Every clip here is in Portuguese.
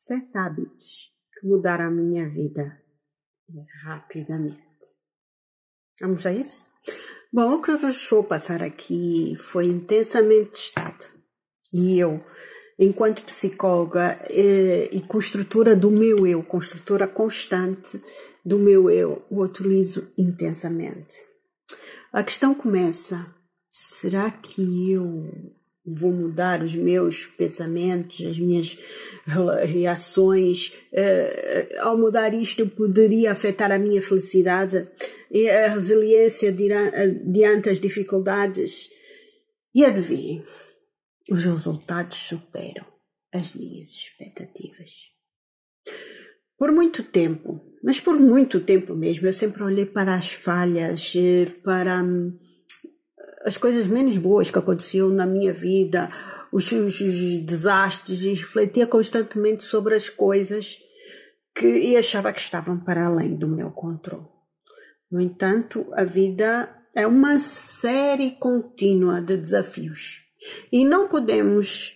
7 hábitos que mudaram a minha vida rapidamente. Vamos a isso? Bom, o que eu vos vou passar aqui foi intensamente testado. E eu, enquanto psicóloga e construtora do meu eu, construtora constante do meu eu, o utilizo intensamente. A questão começa, será que eu vou mudar os meus pensamentos, as minhas reações? Ao mudar isto, eu poderia afetar a minha felicidade e a resiliência diante as dificuldades? E adivinhem, os resultados superam as minhas expectativas. Por muito tempo, mas por muito tempo mesmo, eu sempre olhei para as falhas, para as coisas menos boas que aconteciam na minha vida, os desastres, e refletia constantemente sobre as coisas e achava que estavam para além do meu controle. No entanto, a vida é uma série contínua de desafios e não podemos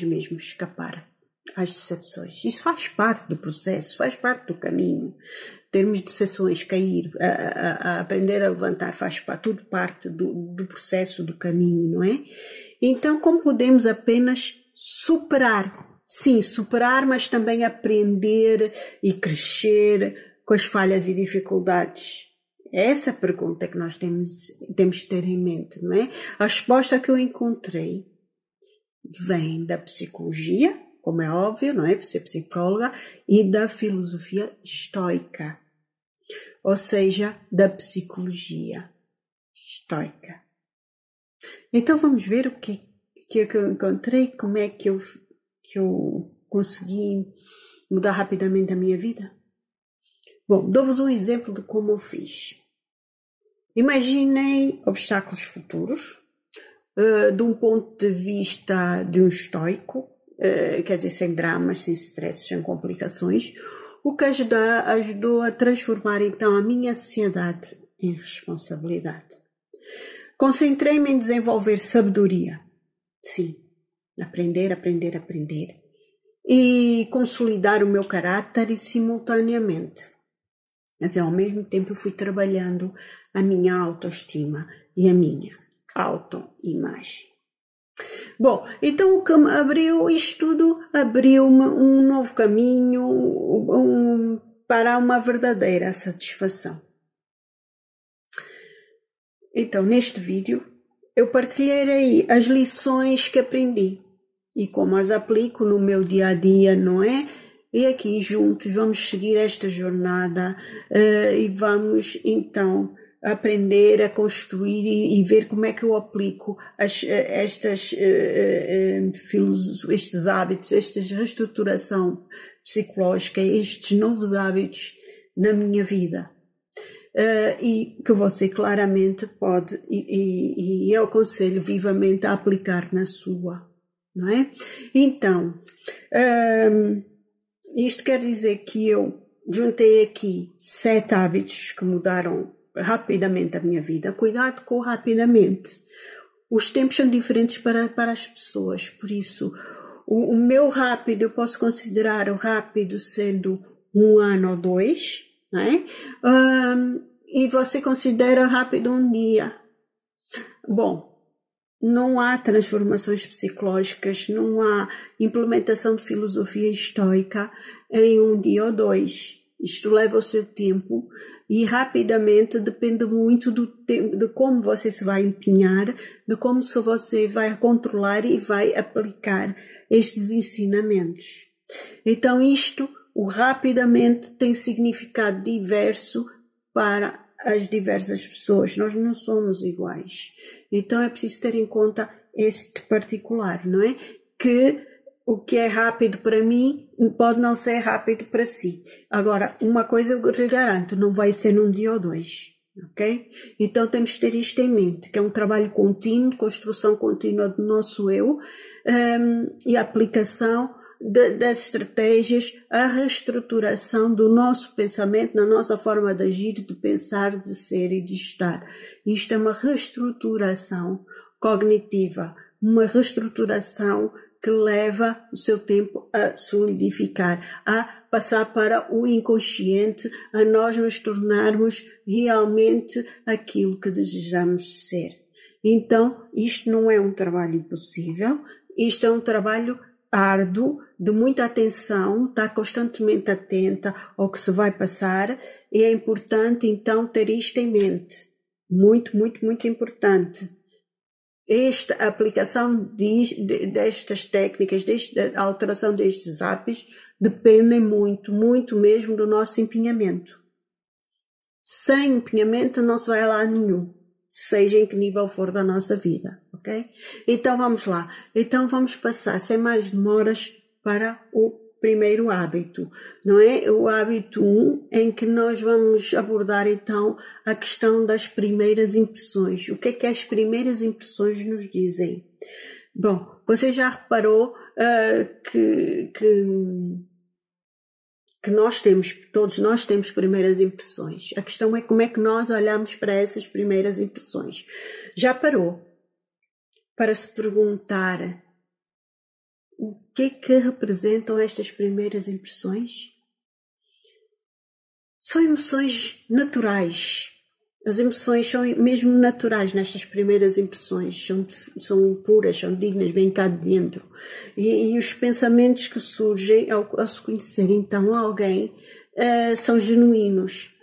mesmo escapar às decepções. Isso faz parte do processo, faz parte do caminho. Termos decepções, cair, a aprender a levantar, faz tudo parte do processo, do caminho, não é? Então, como podemos apenas superar? Sim, superar, mas também aprender e crescer com as falhas e dificuldades. É essa a pergunta que nós temos de ter em mente, não é? A resposta que eu encontrei vem da psicologia, como é óbvio, não é? Por ser psicóloga, e da filosofia estoica, ou seja, da psicologia estoica. Então vamos ver o que eu encontrei, como é que eu consegui mudar rapidamente a minha vida. Bom, dou-vos um exemplo de como eu fiz. Imaginei obstáculos futuros, de um ponto de vista de um estoico, quer dizer, sem dramas, sem stresses, sem complicações, o que ajudou a transformar então a minha ansiedade em responsabilidade. Concentrei-me em desenvolver sabedoria, sim, aprender, e consolidar o meu caráter e simultaneamente. Quer dizer, ao mesmo tempo eu fui trabalhando a minha autoestima e a minha autoimagem. Bom, então o que abriu isto tudo, abriu-me um novo caminho para uma verdadeira satisfação. Então, neste vídeo, eu partilharei as lições que aprendi e como as aplico no meu dia a dia, não é? E aqui juntos vamos seguir esta jornada e vamos então aprender a construir e ver como é que eu aplico estes hábitos, esta reestruturação psicológica, estes novos hábitos na minha vida. E que você claramente pode, e eu aconselho vivamente a aplicar na sua, não é? Então, isto quer dizer que eu juntei aqui 7 hábitos que mudaram rapidamente a minha vida. Cuidado com rapidamente. Os tempos são diferentes para as pessoas, por isso o meu rápido, eu posso considerar o rápido sendo 1 ano ou 2, não é? E você considera rápido um dia. Bom, não há transformações psicológicas, não há implementação de filosofia estoica em 1 dia ou 2. Isto leva o seu tempo e rapidamente depende muito do tempo, de como você se vai empenhar, de como você vai controlar e vai aplicar estes ensinamentos. Então o rapidamente tem significado diverso para as diversas pessoas. Nós não somos iguais. Então é preciso ter em conta este particular, não é? Que o que é rápido para mim pode não ser rápido para si. Agora, uma coisa eu lhe garanto, não vai ser num dia ou 2, ok? Então temos que ter isto em mente, que é um trabalho contínuo, construção contínua do nosso eu e a aplicação das estratégias, a reestruturação do nosso pensamento, na nossa forma de agir, de pensar, de ser e de estar. Isto é uma reestruturação cognitiva, uma reestruturação que leva o seu tempo a solidificar, a passar para o inconsciente, a nós nos tornarmos realmente aquilo que desejamos ser. Então, isto não é um trabalho impossível, isto é um trabalho árduo, de muita atenção, estar constantemente atenta ao que se vai passar, e é importante então ter isto em mente. Muito, muito, muito importante. A aplicação destas técnicas, a alteração destes hábitos, dependem muito, muito mesmo do nosso empenhamento. Sem empenhamento não se vai a lado nenhum, seja em que nível for da nossa vida, ok? Então vamos lá. Então vamos passar, sem mais demoras, para o primeiro hábito, não é? O hábito 1, em que nós vamos abordar então a questão das primeiras impressões. O que é que as primeiras impressões nos dizem? Bom, você já reparou que todos nós temos primeiras impressões. A questão é como é que nós olhamos para essas primeiras impressões. Já parou para se perguntar o que é que representam estas primeiras impressões? São emoções naturais. As emoções são mesmo naturais nestas primeiras impressões. São puras, são dignas, vêm cá de dentro. E os pensamentos que surgem ao se conhecer então alguém são genuínos.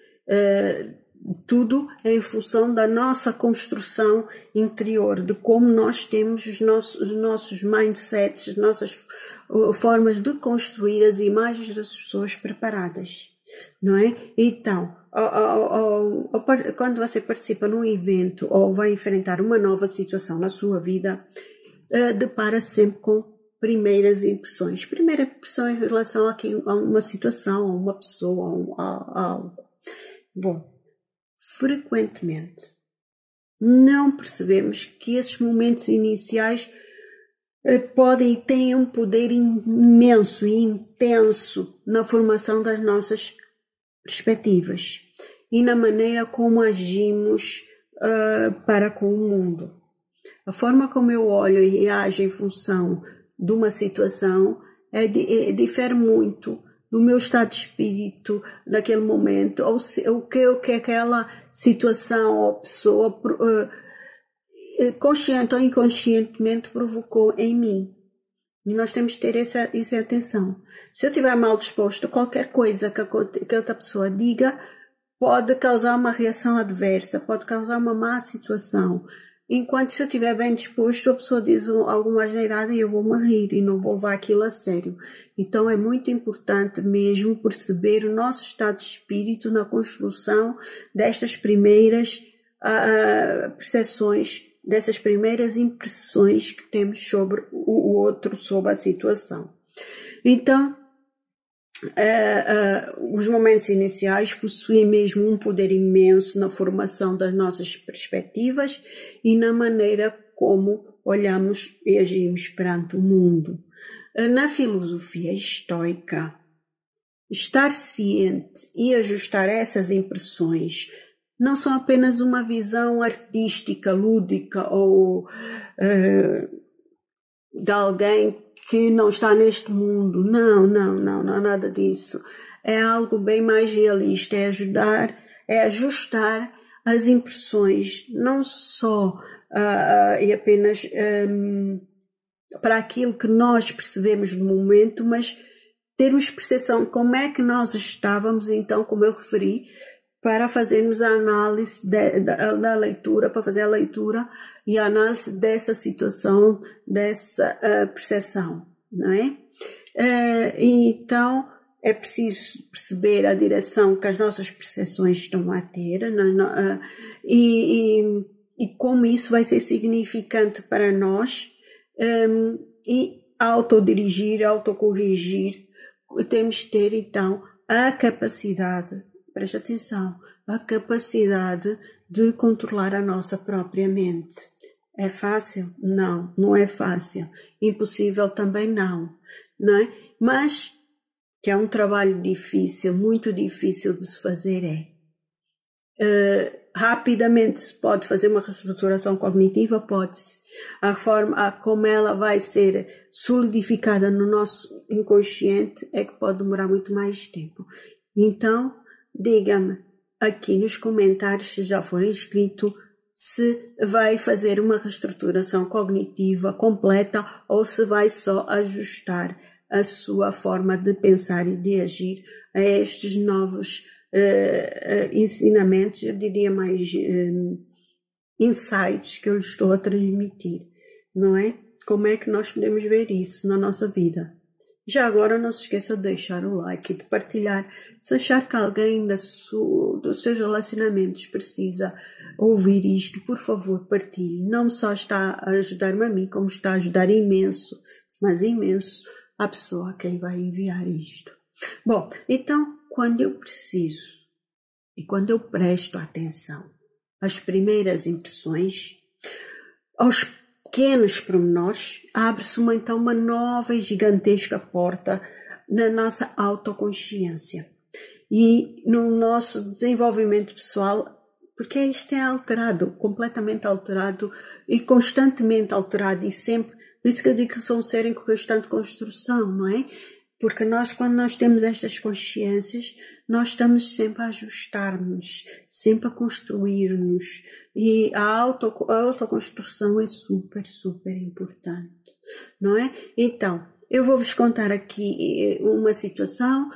Tudo em função da nossa construção interior, de como nós temos os nossos mindsets, as nossas formas de construir as imagens das pessoas preparadas, não é? Então, quando você participa num evento ou vai enfrentar uma nova situação na sua vida, depara-se sempre com primeiras impressões. Primeira impressão em relação a uma situação, a uma pessoa, a algo. Bom, frequentemente não percebemos que esses momentos iniciais podem e têm um poder imenso e intenso na formação das nossas perspectivas e na maneira como agimos para com o mundo. A forma como eu olho e reajo em função de uma situação difere muito do meu estado de espírito naquele momento, ou o que aquela situação ou pessoa consciente ou inconscientemente provocou em mim. E nós temos que ter essa atenção. Se eu estiver mal disposto, qualquer coisa que outra pessoa diga pode causar uma reação adversa, pode causar uma má situação. Enquanto se eu estiver bem disposto, a pessoa diz alguma asneirada e eu vou-me rir e não vou levar aquilo a sério. Então é muito importante mesmo perceber o nosso estado de espírito na construção destas primeiras percepções, dessas primeiras impressões que temos sobre o outro, sobre a situação. Então, os momentos iniciais possuem mesmo um poder imenso na formação das nossas perspectivas e na maneira como olhamos e agimos perante o mundo. Na filosofia estoica, estar ciente e ajustar essas impressões não são apenas uma visão artística, lúdica ou de alguém que não está neste mundo. Não há nada disso. É algo bem mais realista, é ajustar as impressões, não só e apenas para aquilo que nós percebemos no momento, mas termos percepção de como é que nós estávamos, então, como eu referi, para fazermos a análise da leitura, para fazer a leitura e a análise dessa situação, dessa percepção, não é? Então, é preciso perceber a direção que as nossas percepções estão a ter e como isso vai ser significante para nós e autodirigir, autocorrigir. Temos de ter, então, a capacidade, preste atenção, a capacidade de controlar a nossa própria mente. É fácil? Não, não é fácil. Impossível também não é? Mas que é um trabalho difícil, muito difícil de se fazer rapidamente se pode fazer uma reestruturação cognitiva, pode-se. A forma como ela vai ser solidificada no nosso inconsciente é que pode demorar muito mais tempo. Então, diga-me aqui nos comentários, se já for inscrito, se vai fazer uma reestruturação cognitiva completa ou se vai só ajustar a sua forma de pensar e de agir a estes novos ensinamentos, eu diria mais insights que eu lhe estou a transmitir, não é? Como é que nós podemos ver isso na nossa vida? Já agora não se esqueça de deixar o like e de partilhar. Se achar que alguém dos seus relacionamentos precisa ouvir isto, por favor, partilhe. Não só está a ajudar-me a mim, como está a ajudar imenso, mas imenso, a pessoa a quem vai enviar isto. Bom, então, quando eu preciso e quando eu presto atenção às primeiras impressões, aos pequenos pormenores, abre-se então uma nova e gigantesca porta na nossa autoconsciência e no nosso desenvolvimento pessoal, porque isto é alterado, completamente alterado e constantemente alterado e sempre, por isso que eu digo que são seres em constante construção, não é? Porque quando nós temos estas consciências, nós estamos sempre a ajustar-nos, sempre a construir-nos. E a autoconstrução é super, super importante, não é? Então, eu vou-vos contar aqui uma situação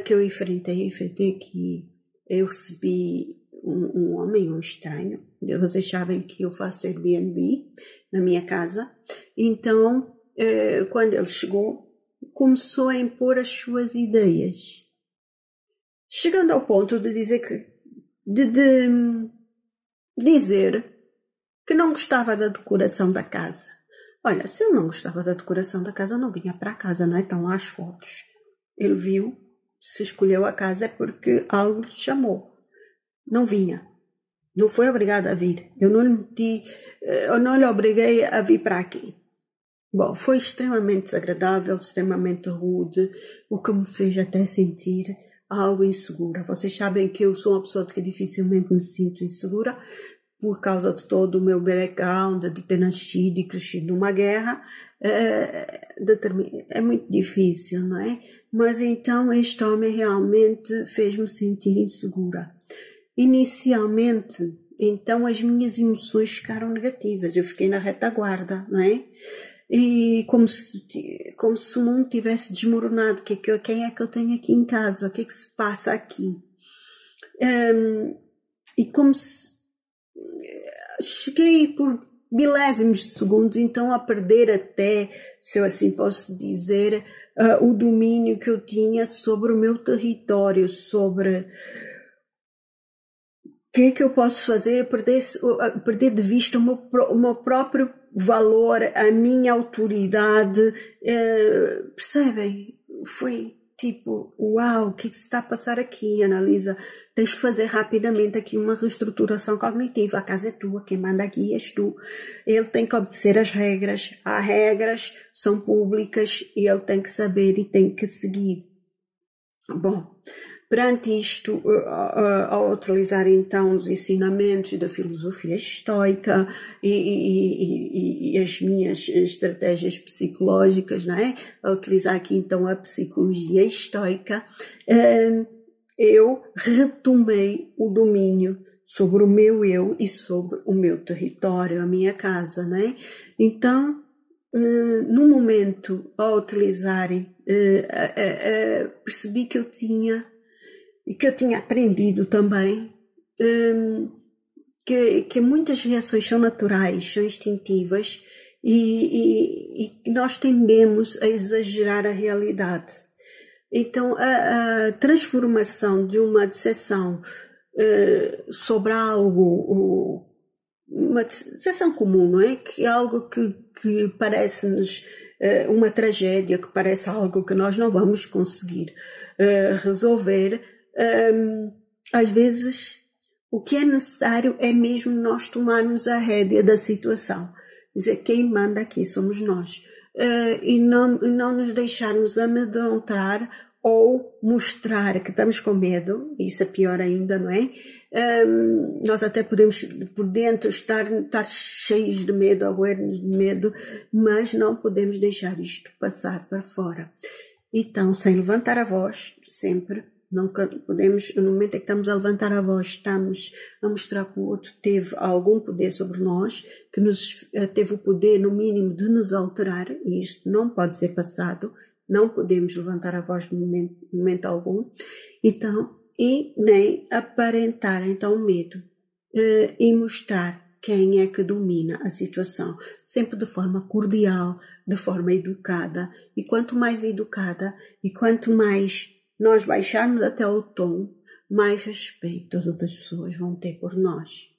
que eu enfrentei aqui. Eu recebi um homem, um estranho. Vocês sabem que eu faço Airbnb na minha casa. Então, quando ele chegou, começou a impor as suas ideias, chegando ao ponto de dizer que não gostava da decoração da casa. Olha, se eu não gostava da decoração da casa, não vinha para a casa, não é? Estão lá as fotos. Ele viu, se escolheu a casa é porque algo lhe chamou. Não vinha. Não foi obrigado a vir. Eu não lhe obriguei a vir para aqui. Bom, foi extremamente desagradável, extremamente rude, o que me fez até sentir algo insegura. Vocês sabem que eu sou uma pessoa que dificilmente me sinto insegura por causa de todo o meu background, de ter nascido e crescido numa guerra. É muito difícil, não é? Mas então este homem realmente fez-me sentir insegura. Inicialmente, então as minhas emoções ficaram negativas. Eu fiquei na retaguarda, não é? E como se o mundo tivesse desmoronado. Quem é que eu tenho aqui em casa? O que é que se passa aqui? E como se cheguei por milésimos de segundos, então a perder até, se eu assim posso dizer, o domínio que eu tinha sobre o meu território, sobre o que é que eu posso fazer, perder de vista o meu próprio valor, a minha autoridade, percebem? Foi tipo, uau, o que se está a passar aqui, Analisa? Tens que fazer rapidamente aqui uma reestruturação cognitiva. A casa é tua, quem manda aqui és tu. Ele tem que obedecer às regras. As regras são públicas e ele tem que saber e tem que seguir. Bom, perante isto, ao utilizar então os ensinamentos da filosofia estoica e as minhas estratégias psicológicas, não é? A utilizar aqui então a psicologia estoica, eu retomei o domínio sobre o meu eu e sobre o meu território, a minha casa, não é? Então, no momento, ao utilizarem, percebi que eu tinha aprendido também, que muitas reações são naturais, são instintivas e nós tendemos a exagerar a realidade. Então, a transformação de uma decepção sobre algo, uma decepção comum, não é? Que é algo que parece-nos uma tragédia, que parece algo que nós não vamos conseguir resolver. Às vezes o que é necessário é mesmo nós tomarmos a rédea da situação, dizer quem manda aqui somos nós, e não nos deixarmos amedrontar ou mostrar que estamos com medo, isso é pior ainda, não é? Nós até podemos por dentro estar cheios de medo, a roer-nos de medo, mas não podemos deixar isto passar para fora. Então, sem levantar a voz, sempre, nunca podemos, no momento em que estamos a levantar a voz, estamos a mostrar que o outro teve algum poder sobre nós, que teve o poder, no mínimo, de nos alterar, e isto não pode ser passado, não podemos levantar a voz no momento algum, então, e nem aparentar, então, medo, e mostrar quem é que domina a situação, sempre de forma cordial, de forma educada, e quanto mais educada, e quanto mais nós baixarmos até o tom, mais respeito as outras pessoas vão ter por nós.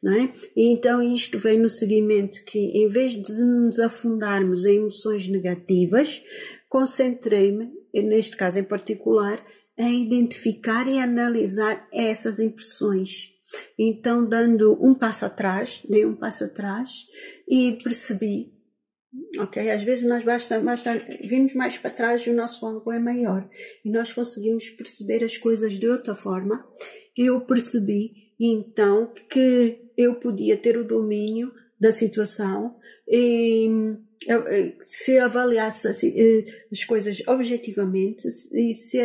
Não é? E então isto vem no seguimento que, em vez de nos afundarmos em emoções negativas, concentrei-me, neste caso em particular, em identificar e analisar essas impressões. Então, dando um passo atrás, dei um passo atrás e percebi, ok? Às vezes nós vimos mais para trás e o nosso ângulo é maior e nós conseguimos perceber as coisas de outra forma. Eu percebi, então, que eu podia ter o domínio da situação e se avaliasse as coisas objetivamente e se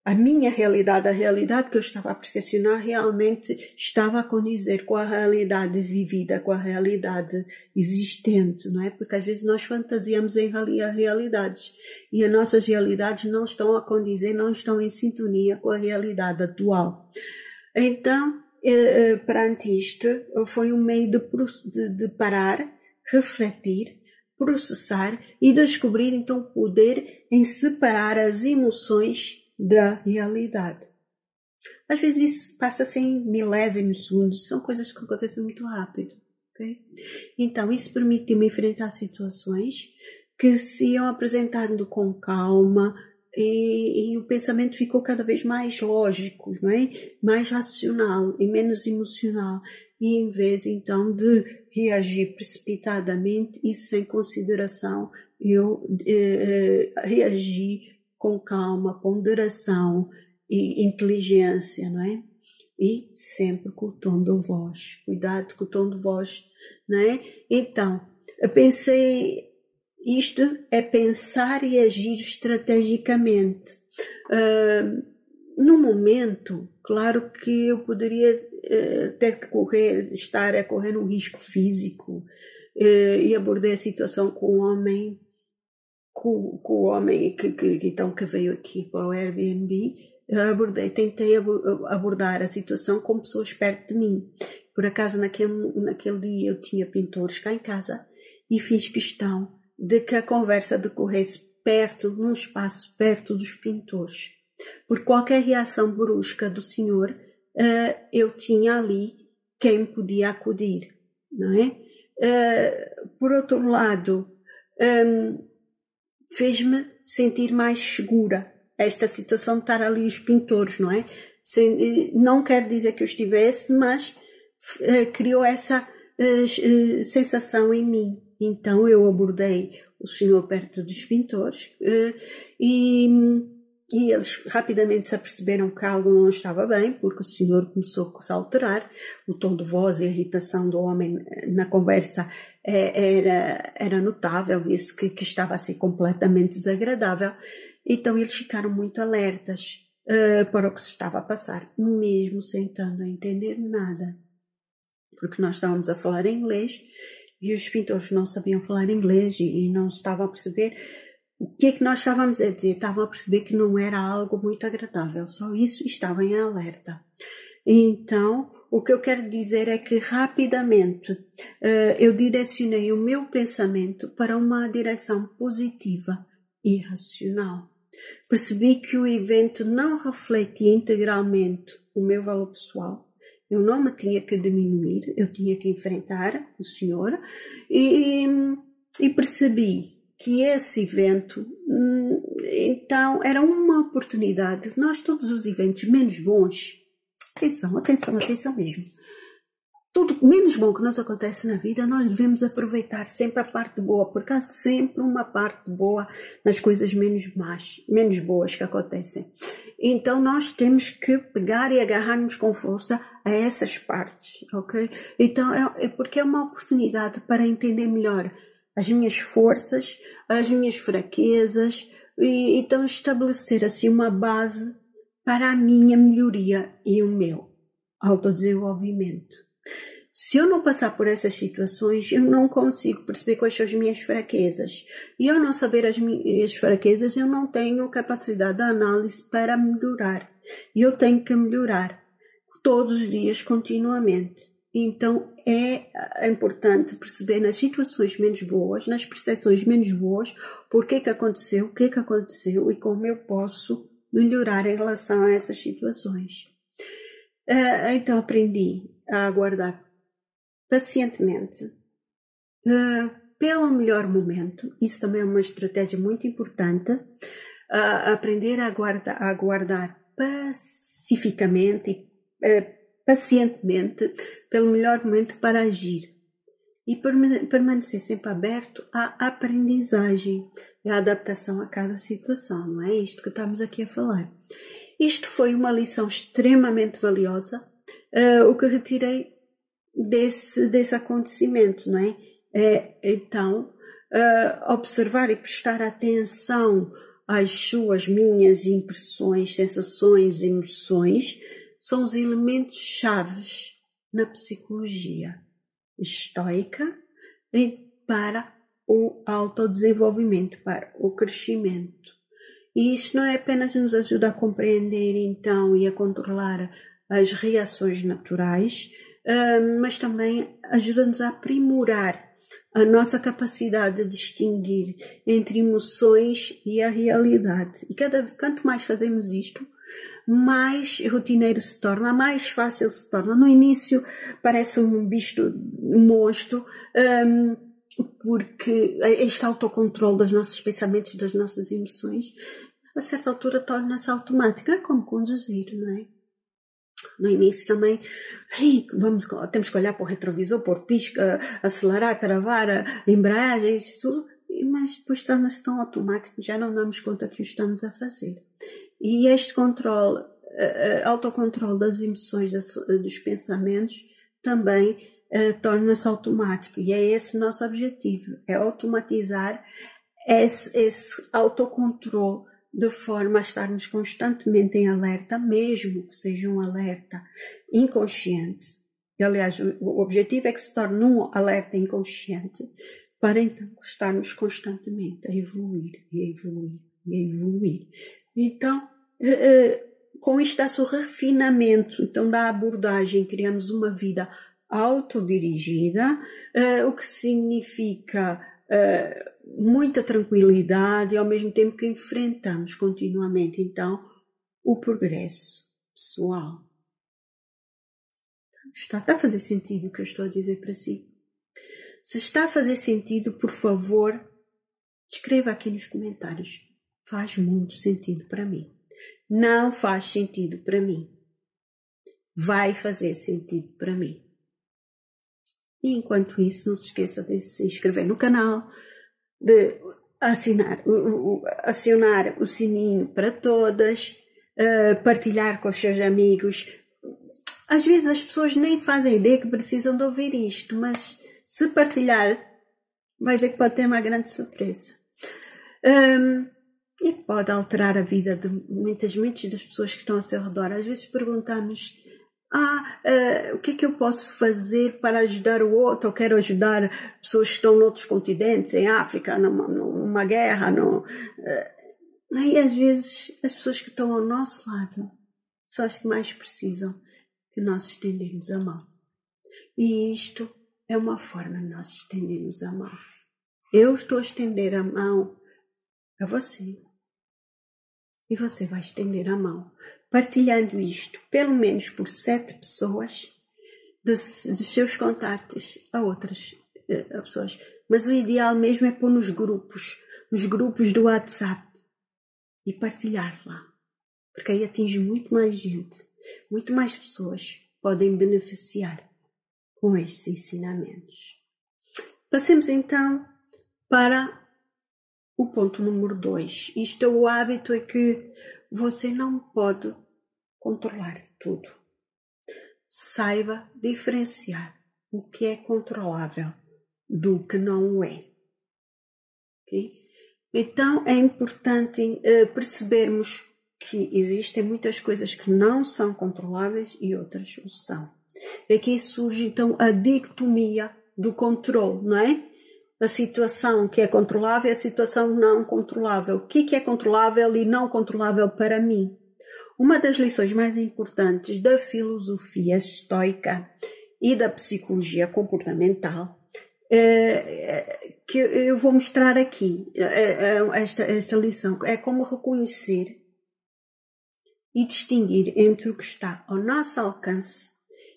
a minha realidade, a realidade que eu estava a percepcionar realmente estava a condizer com a realidade vivida, com a realidade existente, não é? Porque às vezes nós fantasiamos em realidades e as nossas realidades não estão a condizer, não estão em sintonia com a realidade atual. Então, perante isto, foi um meio de parar, refletir, processar e descobrir então o poder em separar as emoções da realidade. Às vezes isso passa-se em milésimos segundos, são coisas que acontecem muito rápido. Okay? Então isso permite-me enfrentar situações que se iam apresentando com calma e o pensamento ficou cada vez mais lógico, não é? Mais racional e menos emocional. E em vez então de reagir precipitadamente e sem consideração, eu reagi com calma, ponderação e inteligência, não é? E sempre com o tom de voz. Cuidado com o tom de voz, não é? Então, eu pensei, isto é pensar e agir estrategicamente. No momento, claro que eu poderia até estar a correr um risco físico e abordei a situação com o homem que veio aqui para o Airbnb, tentei abordar a situação com pessoas perto de mim. Por acaso, naquele dia eu tinha pintores cá em casa e fiz questão de que a conversa decorresse num espaço perto dos pintores. Por qualquer reação brusca do senhor, eu tinha ali quem podia acudir, não é? Por outro lado, fez-me sentir mais segura esta situação de estar ali os pintores, não é? Não quer dizer que eu estivesse, mas criou essa sensação em mim. Então eu abordei o senhor perto dos pintores e eles rapidamente se aperceberam que algo não estava bem, porque o senhor começou a se alterar, o tom de voz e a irritação do homem na conversa era notável, via-se que estava a ser completamente desagradável. Então eles ficaram muito alertas para o que se estava a passar, mesmo sem estando a entender nada, porque nós estávamos a falar em inglês e os pintores não sabiam falar inglês e não estavam a perceber o que é que nós estávamos a dizer. Estavam a perceber que não era algo muito agradável, só isso, estavam em alerta. Então, o que eu quero dizer é que rapidamente eu direcionei o meu pensamento para uma direção positiva e racional. Percebi que o evento não refletia integralmente o meu valor pessoal. Eu não me tinha que diminuir, eu tinha que enfrentar o senhor e percebi que esse evento, então, era uma oportunidade. Nós, todos os eventos menos bons, atenção mesmo. tudo menos bom que nos acontece na vida, nós devemos aproveitar sempre a parte boa, porque há sempre uma parte boa nas coisas menos boas que acontecem. Então nós temos que pegar e agarrar-nos com força a essas partes, ok? Então é porque é uma oportunidade para entender melhor as minhas forças, as minhas fraquezas, e então estabelecer assim uma base para a minha melhoria e o meu autodesenvolvimento. Se eu não passar por essas situações, eu não consigo perceber quais são as minhas fraquezas. E ao não saber as minhas fraquezas, eu não tenho capacidade de análise para melhorar. E eu tenho que melhorar todos os dias, continuamente. Então é importante perceber nas situações menos boas, nas percepções menos boas, o que aconteceu e como eu posso melhorar em relação a essas situações. Então aprendi a aguardar pacientemente pelo melhor momento. Isso também é uma estratégia muito importante. Aprender a aguardar pacificamente e pacientemente pelo melhor momento para agir. E permanecer sempre aberto à aprendizagem e à adaptação a cada situação. Não é isto que estamos aqui a falar. Isto foi uma lição extremamente valiosa. O que retirei desse acontecimento, não é? Então, observar e prestar atenção às minhas impressões, sensações, emoções, são os elementos chaves na psicologia estoica para o autodesenvolvimento, para o crescimento. E isto não é apenas nos ajuda a compreender então e a controlar as reações naturais, mas também ajuda-nos a aprimorar a nossa capacidade de distinguir entre emoções e a realidade. E quanto mais fazemos isto, mais rotineiro se torna, mais fácil se torna. No início parece um bicho, um monstro, porque este autocontrole dos nossos pensamentos, das nossas emoções, a certa altura torna-se automático. É como conduzir, não é? No início também, temos que olhar para o retrovisor, pôr pisca, acelerar, travar, a embreagem, isso tudo, mas depois torna-se tão automático que já não damos conta que o estamos a fazer. E este controle, autocontrole das emoções, dos pensamentos, também torna-se automático. E é esse o nosso objetivo, é automatizar esse autocontrole de forma a estarmos constantemente em alerta, mesmo que seja um alerta inconsciente. E, aliás, o objetivo é que se torne um alerta inconsciente para então estarmos constantemente a evoluir, e a evoluir, e a evoluir. Então, com isto dá-se o refinamento, então da abordagem, criamos uma vida autodirigida, o que significa muita tranquilidade e ao mesmo tempo que enfrentamos continuamente então o progresso pessoal. Está a fazer sentido o que eu estou a dizer para si? Se está a fazer sentido, por favor, escreva aqui nos comentários. Faz muito sentido para mim. Não faz sentido para mim. Vai fazer sentido para mim. E enquanto isso, não se esqueça de se inscrever no canal, de acionar o sininho para todas, partilhar com os seus amigos. Às vezes as pessoas nem fazem ideia que precisam de ouvir isto, mas se partilhar, vai ver que pode ter uma grande surpresa. E pode alterar a vida de muitas das pessoas que estão ao seu redor. Às vezes perguntamos, o que é que eu posso fazer para ajudar o outro? Eu quero ajudar pessoas que estão noutros continentes, em África, numa guerra. E às vezes as pessoas que estão ao nosso lado são as que mais precisam que nós estendermos a mão. E isto é uma forma de nós estendermos a mão. Eu estou a estender a mão a você. E você vai estender a mão, partilhando isto, pelo menos por 7 pessoas, dos seus contactos a outras pessoas. Mas o ideal mesmo é pôr nos grupos do WhatsApp e partilhar lá. Porque aí atinge muito mais gente, muito mais pessoas podem beneficiar com estes ensinamentos. Passemos então para o ponto número 2. Isto é o hábito, é que você não pode controlar tudo. Saiba diferenciar o que é controlável do que não o é. Okay? Então é importante percebermos que existem muitas coisas que não são controláveis e outras o são. Aqui surge então a dicotomia do controle, não é? A situação que é controlável e a situação não controlável. O que é controlável e não controlável para mim? Uma das lições mais importantes da filosofia estoica e da psicologia comportamental que eu vou mostrar aqui, esta lição, é como reconhecer e distinguir entre o que está ao nosso alcance,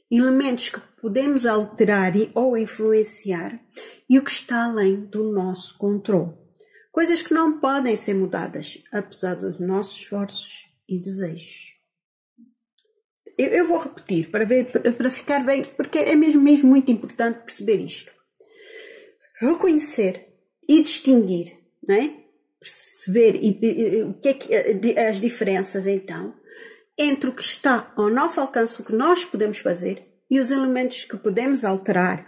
elementos que podemos alterar ou influenciar, e o que está além do nosso controle. Coisas que não podem ser mudadas, apesar dos nossos esforços e desejos. Eu vou repetir para ficar bem, porque é mesmo muito importante perceber isto. Reconhecer e distinguir, não é? Perceber o que é as diferenças, então, entre o que está ao nosso alcance, o que nós podemos fazer, e os elementos que podemos alterar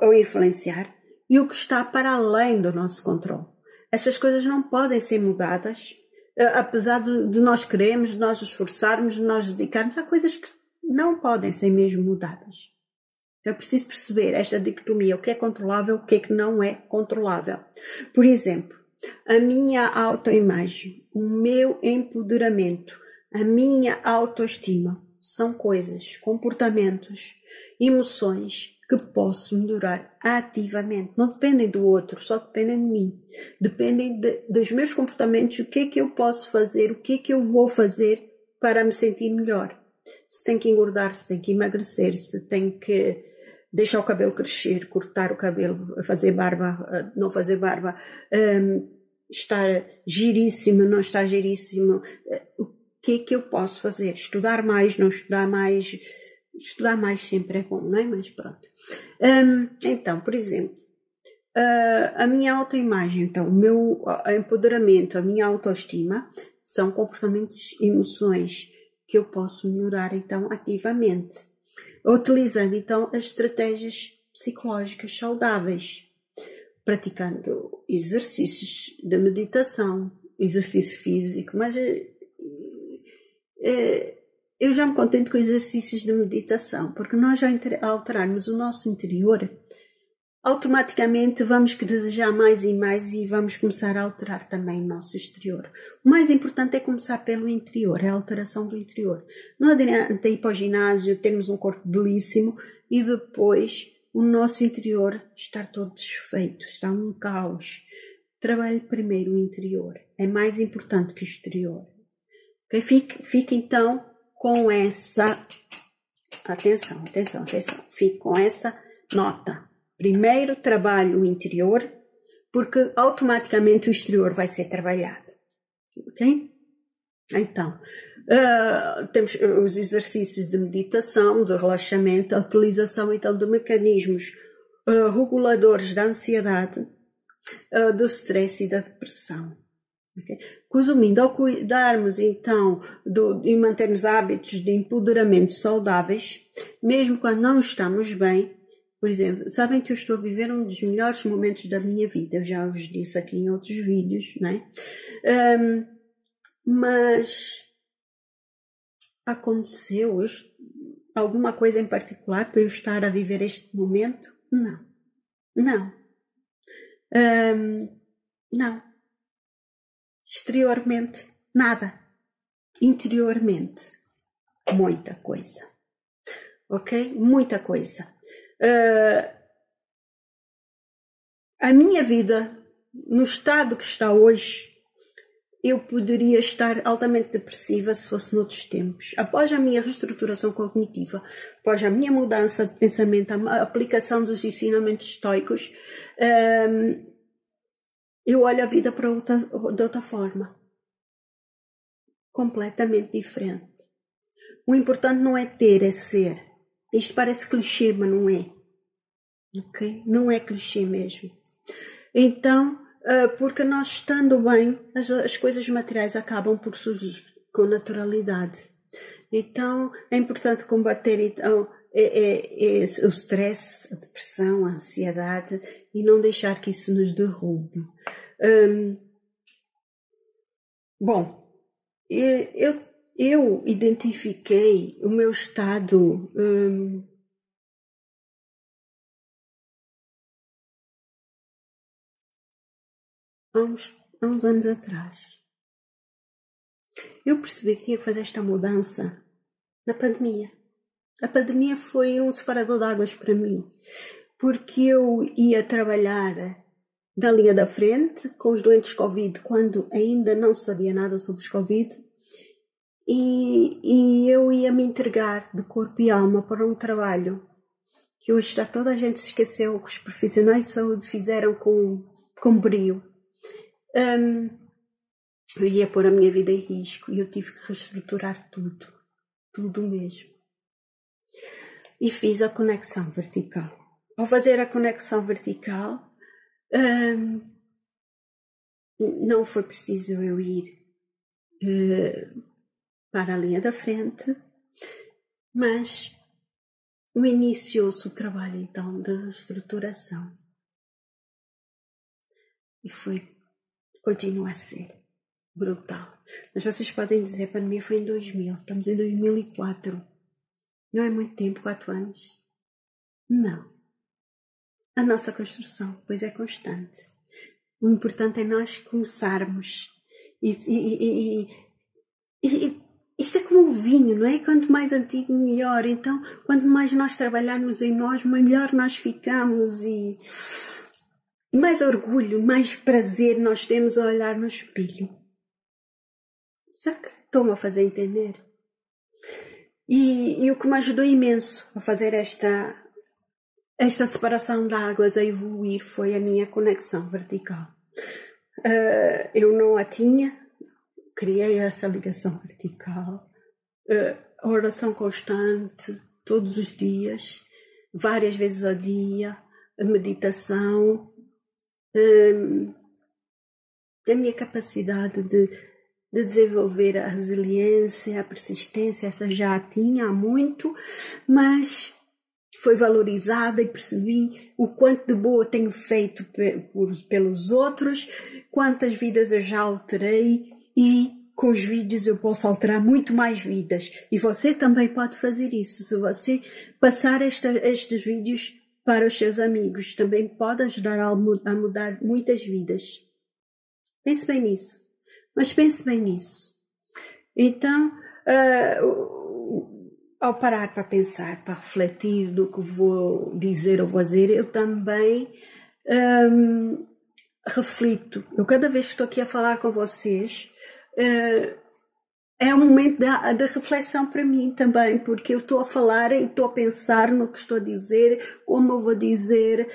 ou influenciar, e o que está para além do nosso controle. Estas coisas não podem ser mudadas, apesar de nós queremos, de nós esforçarmos, de nós dedicarmos. Há coisas que não podem ser mesmo mudadas. Então é preciso perceber esta dicotomia, o que é controlável, o que é que não é controlável. Por exemplo, a minha autoimagem, o meu empoderamento, a minha autoestima são coisas, comportamentos, emoções que posso melhorar ativamente. Não dependem do outro, só dependem de mim. Dependem dos meus comportamentos, o que é que eu posso fazer, o que é que eu vou fazer para me sentir melhor. Se tem que engordar, se tem que emagrecer, se tem que deixar o cabelo crescer, cortar o cabelo, fazer barba, não fazer barba, estar giríssimo, não estar giríssimo. O que é que eu posso fazer? Estudar mais, não estudar mais? Estudar mais sempre é bom, não é? Mas pronto. Então, por exemplo, a minha autoimagem, então, o meu empoderamento, a minha autoestima, são comportamentos, emoções que eu posso melhorar, então, ativamente. Utilizando, então, as estratégias psicológicas saudáveis, praticando exercícios de meditação, exercício físico, mas eu já me contento com exercícios de meditação, porque nós, ao alterarmos o nosso interior, automaticamente vamos desejar mais e mais e vamos começar a alterar também o nosso exterior. O mais importante é começar pelo interior, é a alteração do interior. Não adianta ir para o ginásio, termos um corpo belíssimo e depois o nosso interior estar todo desfeito, está um caos. Trabalhe primeiro o interior, é mais importante que o exterior. Okay? Fique então com essa... Atenção. Fique com essa nota. Primeiro trabalho o interior, porque automaticamente o exterior vai ser trabalhado. Ok? Então, temos os exercícios de meditação, de relaxamento, a utilização então de mecanismos reguladores da ansiedade, do stress e da depressão. Okay? Resumindo, ao cuidarmos então e mantermos hábitos de empoderamento saudáveis, mesmo quando não estamos bem. Por exemplo, sabem que eu estou a viver um dos melhores momentos da minha vida, eu já vos disse aqui em outros vídeos, não é? Mas aconteceu alguma coisa em particular para eu estar a viver este momento? Não. Exteriormente, nada. Interiormente, muita coisa. Ok? Muita coisa. A minha vida, no estado que está hoje, eu poderia estar altamente depressiva se fosse noutros tempos. Após a minha reestruturação cognitiva, após a minha mudança de pensamento, a aplicação dos ensinamentos estoicos, eu olho a vida de outra forma. Completamente diferente. O importante não é ter, é ser. Isto parece clichê, mas não é. Ok? Não é clichê mesmo. Então, porque nós estando bem, as coisas materiais acabam por surgir com naturalidade. Então, é importante combater então, o stress, a depressão, a ansiedade e não deixar que isso nos derrube. Bom, eu identifiquei o meu estado há uns anos atrás. Eu percebi que tinha que fazer esta mudança na pandemia. A pandemia foi um separador de águas para mim, porque eu ia trabalhar na linha da frente com os doentes Covid quando ainda não sabia nada sobre os Covid e eu ia me entregar de corpo e alma para um trabalho que hoje já toda a gente se esqueceu que os profissionais de saúde fizeram com brio. Eu ia pôr a minha vida em risco e eu tive que reestruturar tudo mesmo. E fiz a conexão vertical. Ao fazer a conexão vertical, não foi preciso eu ir para a linha da frente, mas iniciou-se o trabalho então de estruturação. E continua a ser brutal. Mas vocês podem dizer, para mim foi em 2000, estamos em 2004. Não é muito tempo, 4 anos. Não. A nossa construção, pois é constante. O importante é nós começarmos. E isto é como o vinho, não é? Quanto mais antigo, melhor. Então, quanto mais nós trabalharmos em nós, melhor nós ficamos. E mais orgulho, mais prazer nós temos a olhar no espelho. Será que estou-me a fazer entender? E o que me ajudou imenso a fazer esta separação de águas, a evoluir, foi a minha conexão vertical. Eu não a tinha, criei essa ligação vertical, a oração constante, todos os dias, várias vezes ao dia, a meditação, a minha capacidade de desenvolver a resiliência, a persistência, essa já a tinha há muito, mas foi valorizada e percebi o quanto de boa tenho feito pelos outros, quantas vidas eu já alterei e com os vídeos eu posso alterar muito mais vidas. E você também pode fazer isso. Se você passar estes vídeos para os seus amigos, também pode ajudar a mudar muitas vidas. Pense bem nisso. Mas pense bem nisso. Então, ao parar para pensar, para refletir no que vou dizer ou fazer, eu também reflito. Eu cada vez que estou aqui a falar com vocês, é um momento de reflexão para mim também, porque eu estou a falar e estou a pensar no que estou a dizer, como eu vou dizer,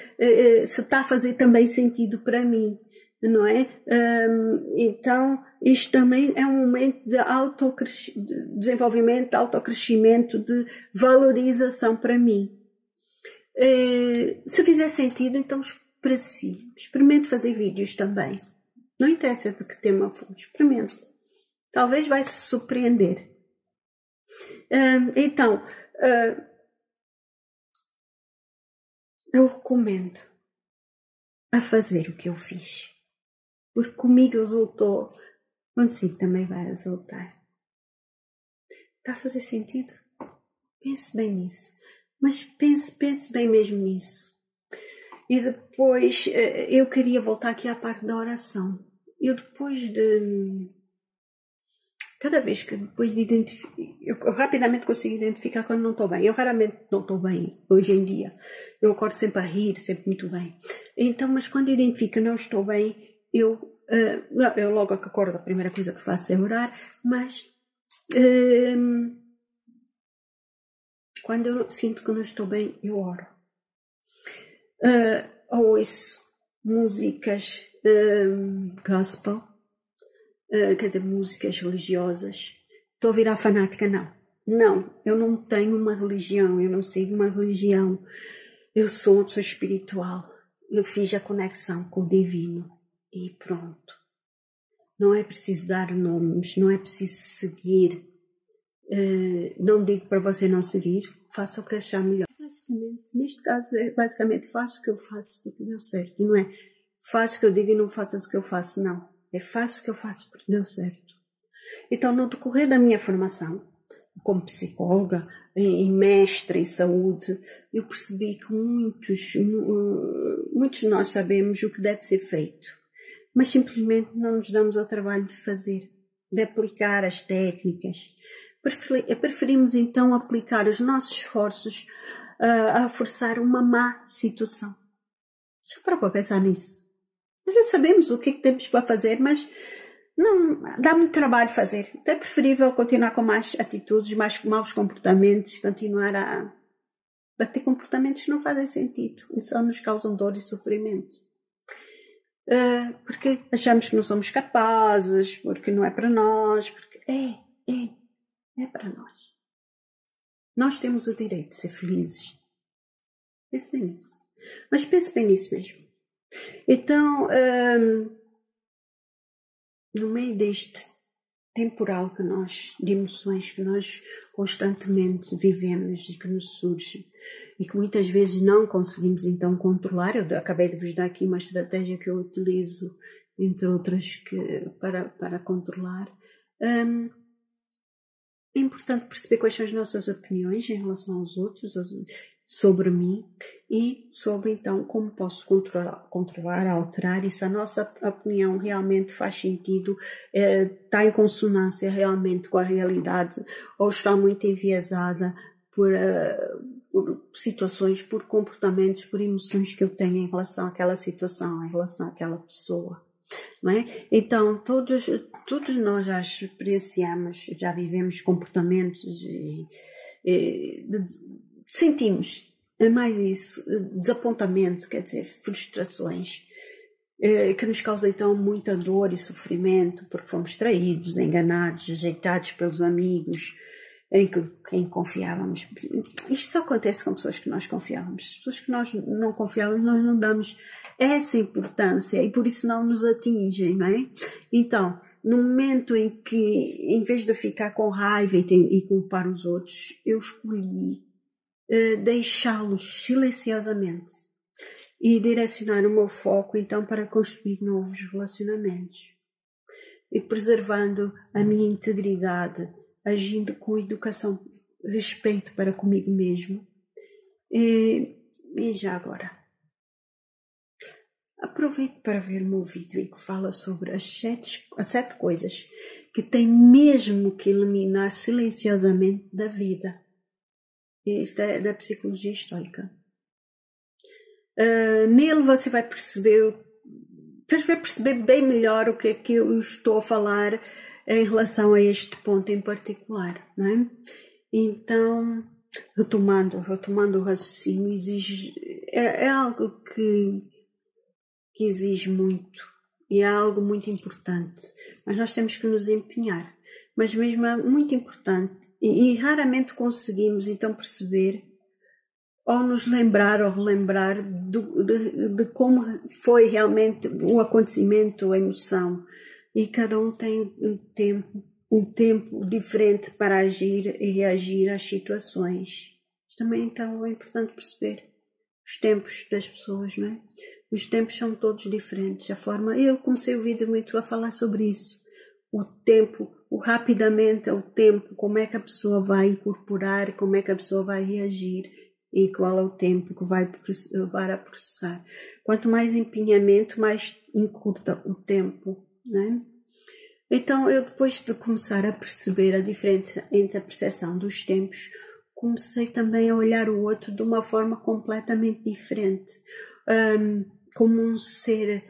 se está a fazer também sentido para mim, não é? Então, isto também é um momento de desenvolvimento, de autocrescimento, de valorização para mim. Se fizer sentido, então experimente fazer vídeos também. Não interessa de que tema for, experimente. Talvez vai se surpreender. Então, eu recomendo a fazer o que eu fiz. Porque comigo resultou, consigo também vai resultar. Está a fazer sentido? Pense bem nisso. Mas pense bem mesmo nisso. E depois, eu queria voltar aqui à parte da oração. Eu depois de... Cada vez que depois de identificar... Eu rapidamente consigo identificar quando não estou bem. Eu raramente não estou bem, hoje em dia. Eu acordo sempre a rir, sempre muito bem. Então, mas quando eu identifico que não estou bem, eu logo que acordo, a primeira coisa que faço é orar, mas quando eu sinto que não estou bem, eu oro. Ouço músicas gospel, quer dizer, músicas religiosas. Estou a virar fanática? Não. Não, eu não tenho uma religião, eu não sigo uma religião. Eu sou uma pessoa espiritual. Eu fiz a conexão com o divino e pronto. Não é preciso dar nomes, não é preciso seguir. Não digo para você não seguir, faça o que achar melhor. Neste caso, basicamente, faço o que eu faço porque deu certo. Não é faço o que eu digo e não faças o que eu faço, não. É faço o que eu faço porque deu certo. Então, no decorrer da minha formação, como psicóloga e mestre em saúde, eu percebi que muitos de nós sabemos o que deve ser feito, mas simplesmente não nos damos ao trabalho de fazer, de aplicar as técnicas. Preferimos então aplicar os nossos esforços a forçar uma má situação. Já parou para pensar nisso? Nós já sabemos o que é que temos para fazer, mas não dá muito trabalho fazer. Então é preferível continuar com mais atitudes, mais maus comportamentos, continuar a ter comportamentos que não fazem sentido e só nos causam dor e sofrimento. Porque achamos que não somos capazes, porque não é para nós, porque é para nós. Nós temos o direito de ser felizes. Pense bem nisso. Mas pense bem nisso mesmo. Então, no meio deste temporal de emoções que nós constantemente vivemos e que nos surge e que muitas vezes não conseguimos então controlar, eu acabei de vos dar aqui uma estratégia que eu utilizo, entre outras, para controlar. É importante perceber quais são as nossas opiniões em relação aos outros, sobre mim e sobre então como posso controlar, alterar e se a nossa opinião realmente faz sentido, está em consonância realmente com a realidade ou está muito enviesada por situações, por comportamentos, por emoções que eu tenho em relação àquela situação, em relação àquela pessoa. Não é? Então, todos nós já experienciamos, já vivemos comportamentos e sentimos, é mais isso, desapontamento, quer dizer, frustrações, que nos causam então muita dor e sofrimento, porque fomos traídos, enganados, rejeitados pelos amigos, em quem confiávamos. Isto só acontece com pessoas que nós confiávamos. As pessoas que nós não confiávamos, nós não damos essa importância e por isso não nos atingem, não é? Então, no momento em que, em vez de ficar com raiva e culpar os outros, eu escolhi deixá-los silenciosamente e direcionar o meu foco então para construir novos relacionamentos e preservando a minha integridade, agindo com educação, respeito para comigo mesmo. E já agora, aproveite para ver o meu vídeo em que fala sobre as sete coisas que tem mesmo que eliminar silenciosamente da vida. Isto é da psicologia estoica. Nele você vai perceber bem melhor o que é que eu estou a falar em relação a este ponto em particular, não é? Então, retomando o raciocínio, é algo que exige muito e é algo muito importante, mas nós temos que nos empenhar, mas mesmo é muito importante e raramente conseguimos então perceber ou nos lembrar ou relembrar de como foi realmente o acontecimento, a emoção, e cada um tem um tempo diferente para agir e reagir às situações. Também então é importante perceber os tempos das pessoas, não é? Os tempos são todos diferentes. Eu comecei o vídeo muito a falar sobre isso. O tempo, rapidamente é o tempo, como é que a pessoa vai incorporar, como é que a pessoa vai reagir e qual é o tempo que vai levar a processar. Quanto mais empenhamento, mais encurta o tempo, né? Então, eu depois de começar a perceber a diferença entre a percepção dos tempos, comecei também a olhar o outro de uma forma completamente diferente, como um ser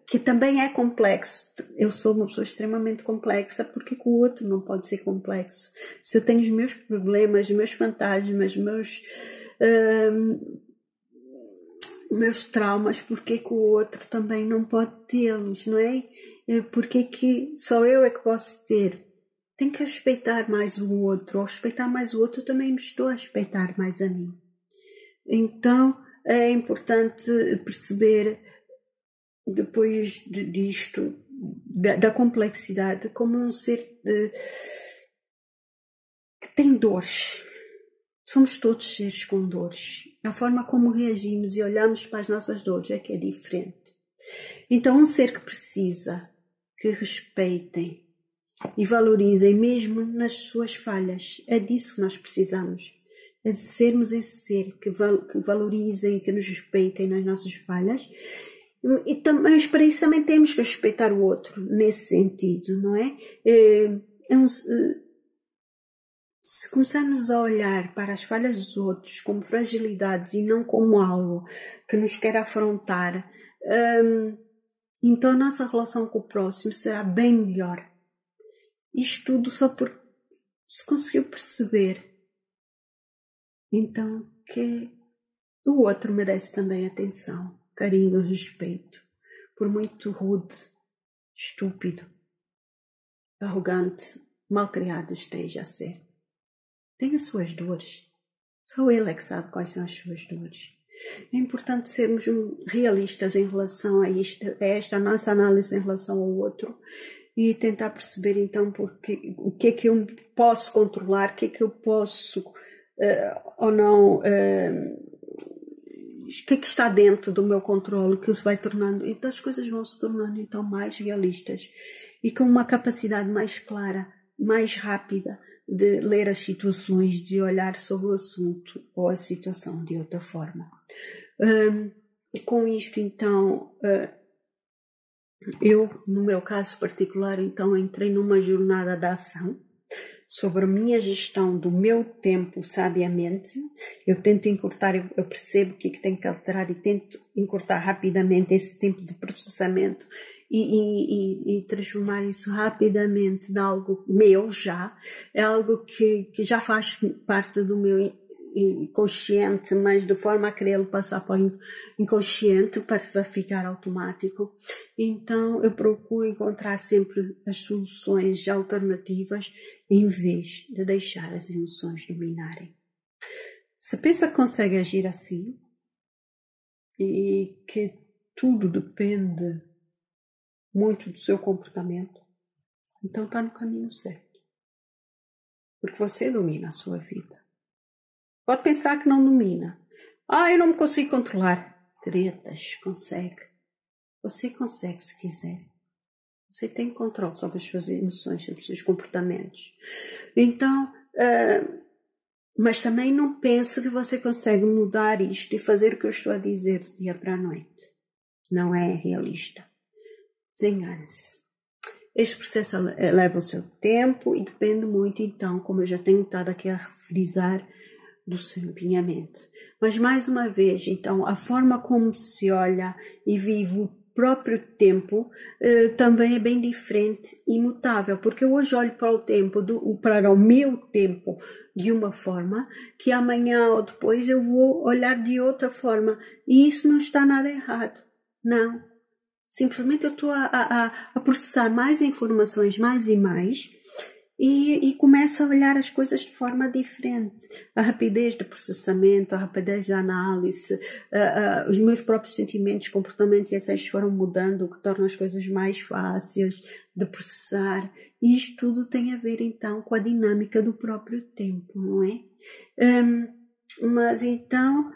que também é complexo. Eu sou uma pessoa extremamente complexa, porque que o outro não pode ser complexo? Se eu tenho os meus problemas, os meus fantasmas, meus traumas, porque que o outro também não pode tê-los, não é? Porque que só eu é que posso ter? tenho que respeitar mais o outro. Ao respeitar mais o outro, também me estou a respeitar mais a mim. Então, é importante perceber, depois disto, da complexidade, como um ser que tem dores. Somos todos seres com dores. A forma como reagimos e olhamos para as nossas dores é que é diferente. Então, um ser que precisa que respeitem e valorizem mesmo nas suas falhas. É disso que nós precisamos. É de sermos esse ser que valorizem, que nos respeitem nas nossas falhas. Mas para isso também temos que respeitar o outro, nesse sentido, não é? Se começarmos a olhar para as falhas dos outros como fragilidades e não como algo que nos quer afrontar, então a nossa relação com o próximo será bem melhor. Isto tudo só porque se conseguiu perceber, então, que o outro merece também atenção, carinho, respeito, por muito rude, estúpido, arrogante, malcriado esteja a ser. Tem as suas dores. Só ele é que sabe quais são as suas dores. É importante sermos realistas em relação a esta nossa análise em relação ao outro e tentar perceber então o que é que eu posso controlar, o que é que eu posso ou não, o que é que está dentro do meu controle, que se vai tornando, então as coisas vão se tornando então mais realistas e com uma capacidade mais clara, mais rápida de ler as situações, de olhar sobre o assunto ou a situação de outra forma. Com isto, então, eu, no meu caso particular, então, entrei numa jornada de ação sobre a minha gestão do meu tempo sabiamente. Eu tento encurtar, eu percebo o que é que tenho que alterar e tento encurtar rapidamente esse tempo de processamento e transformar isso rapidamente em algo meu já. É algo que já faz parte do meu inconsciente, mas de forma a querer passar para o inconsciente para ficar automático. Então eu procuro encontrar sempre as soluções alternativas em vez de deixar as emoções dominarem. Se pensa que consegue agir assim e que tudo depende muito do seu comportamento, então está no caminho certo. Porque você domina a sua vida. Pode pensar que não domina. Eu não me consigo controlar. Tretas, consegue. Você consegue se quiser. Você tem controle sobre as suas emoções, sobre os seus comportamentos. Então, mas também não pense que você consegue mudar isto e fazer o que eu estou a dizer do dia para a noite. Não é realista. Desengane-se. Este processo leva o seu tempo e depende muito, então, como eu já tenho estado aqui a frisar, do seu empenhamento. Mas, mais uma vez, então, a forma como se olha e vive o próprio tempo também é bem diferente e mutável, porque eu hoje olho para o tempo, para o meu tempo de uma forma, que amanhã ou depois eu vou olhar de outra forma. E isso não está nada errado. Não. Simplesmente eu estou a processar mais informações, mais e mais, e começo a olhar as coisas de forma diferente. A rapidez de processamento, a rapidez de análise, os meus próprios sentimentos, comportamentos e acessos foram mudando, o que torna as coisas mais fáceis de processar. E isto tudo tem a ver, então, com a dinâmica do próprio tempo, não é? Mas, então,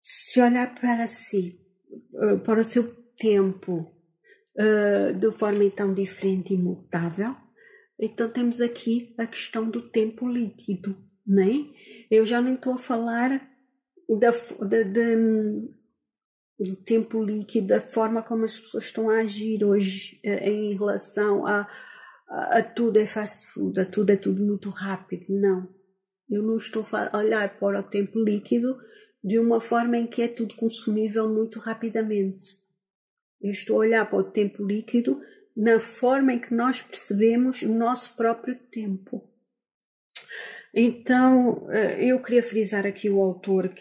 se olhar para si, para o seu tempo, de forma, então, diferente e imutável, então temos aqui a questão do tempo líquido, né? Eu já nem estou a falar do tempo líquido, da forma como as pessoas estão a agir hoje em relação a tudo é fast food, a tudo é tudo muito rápido. Não, eu não estou a olhar para o tempo líquido de uma forma em que é tudo consumível muito rapidamente. Eu estou a olhar para o tempo líquido na forma em que nós percebemos o nosso próprio tempo. Então, eu queria frisar aqui o autor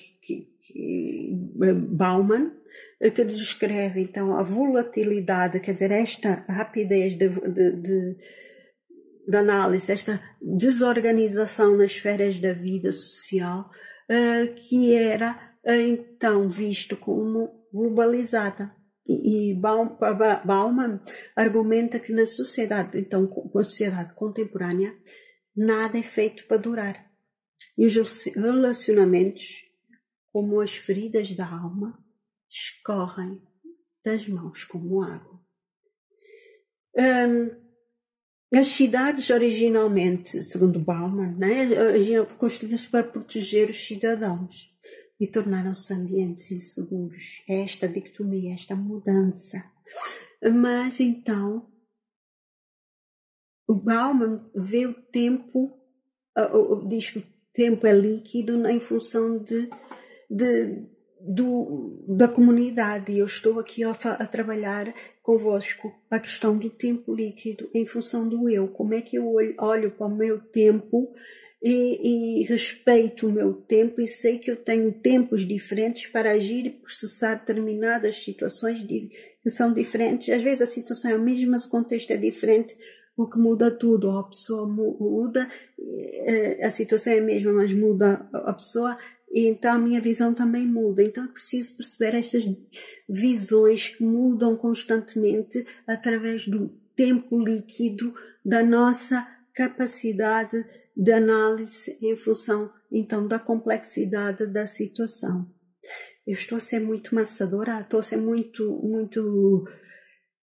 Bauman, que descreve então a volatilidade, quer dizer, esta rapidez de análise, esta desorganização nas esferas da vida social, que era então visto como globalizada. E Bauman argumenta que na sociedade, então, com a sociedade contemporânea, nada é feito para durar. E os relacionamentos, como as feridas da alma, escorrem das mãos como água. As cidades originalmente, segundo Bauman, construídas para proteger os cidadãos e tornaram-se ambientes inseguros. É esta dicotomia, esta mudança. Mas então, o Bauman vê o tempo, diz que o tempo é líquido em função da comunidade, e eu estou aqui a trabalhar convosco a questão do tempo líquido em função do eu. Como é que eu olho para o meu tempo e respeito o meu tempo e sei que eu tenho tempos diferentes para agir e processar determinadas situações que são diferentes. Às vezes a situação é a mesma, mas o contexto é diferente, o que muda tudo. A pessoa muda, a situação é a mesma, mas muda a pessoa. E então a minha visão também muda. Então é preciso perceber estas visões que mudam constantemente através do tempo líquido da nossa capacidade de análise em função então da complexidade da situação. Eu estou a ser muito maçadora, estou a ser muito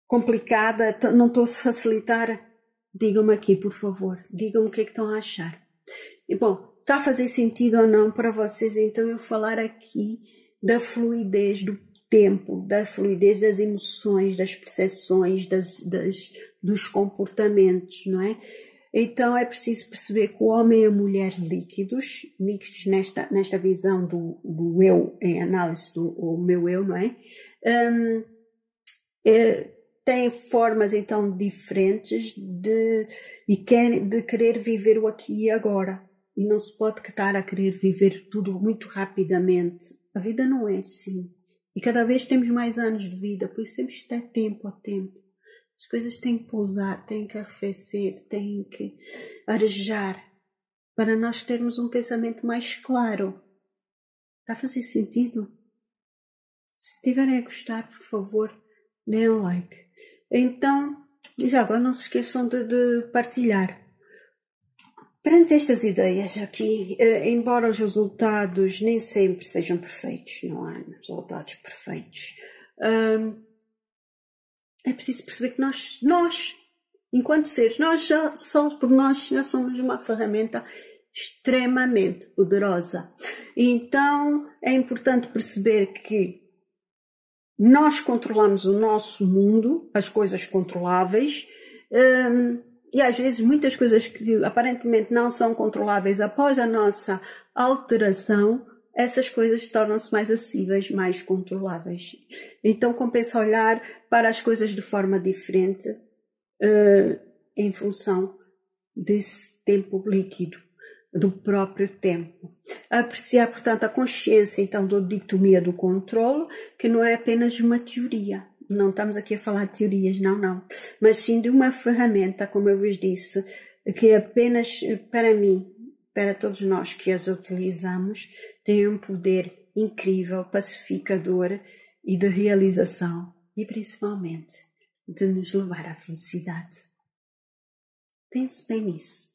complicada, não estou a facilitar. Digam-me aqui, por favor, digam-me o que é que estão a achar. E, bom, está a fazer sentido ou não para vocês, então eu falar aqui da fluidez do tempo, da fluidez das emoções, das percepções, dos comportamentos, não é? Então é preciso perceber que o homem e a mulher líquidos nesta visão do eu, em análise do meu eu, não é? Têm formas então diferentes de querer viver o aqui e agora. E não se pode estar a querer viver tudo muito rapidamente. A vida não é assim. E cada vez temos mais anos de vida, por isso temos que ter tempo a tempo. As coisas têm que pousar, têm que arrefecer, têm que arejar, para nós termos um pensamento mais claro. Está a fazer sentido? Se estiverem a gostar, por favor, deem um like. Então, já agora não se esqueçam de partilhar. Perante estas ideias aqui, embora os resultados nem sempre sejam perfeitos, não há resultados perfeitos, é preciso perceber que nós, enquanto seres, só por nós já somos uma ferramenta extremamente poderosa. Então, é importante perceber que nós controlamos o nosso mundo, as coisas controláveis, e às vezes muitas coisas que aparentemente não são controláveis após a nossa alteração, essas coisas tornam-se mais acessíveis, mais controláveis. Então compensa olhar para as coisas de forma diferente em função desse tempo líquido, do próprio tempo. Apreciar, portanto, a consciência então da dicotomia do controle, que não é apenas uma teoria. Não estamos aqui a falar de teorias, não. Mas sim de uma ferramenta, como eu vos disse, que apenas para mim, para todos nós que as utilizamos, tem um poder incrível, pacificador e de realização e principalmente de nos levar à felicidade. Pense bem nisso.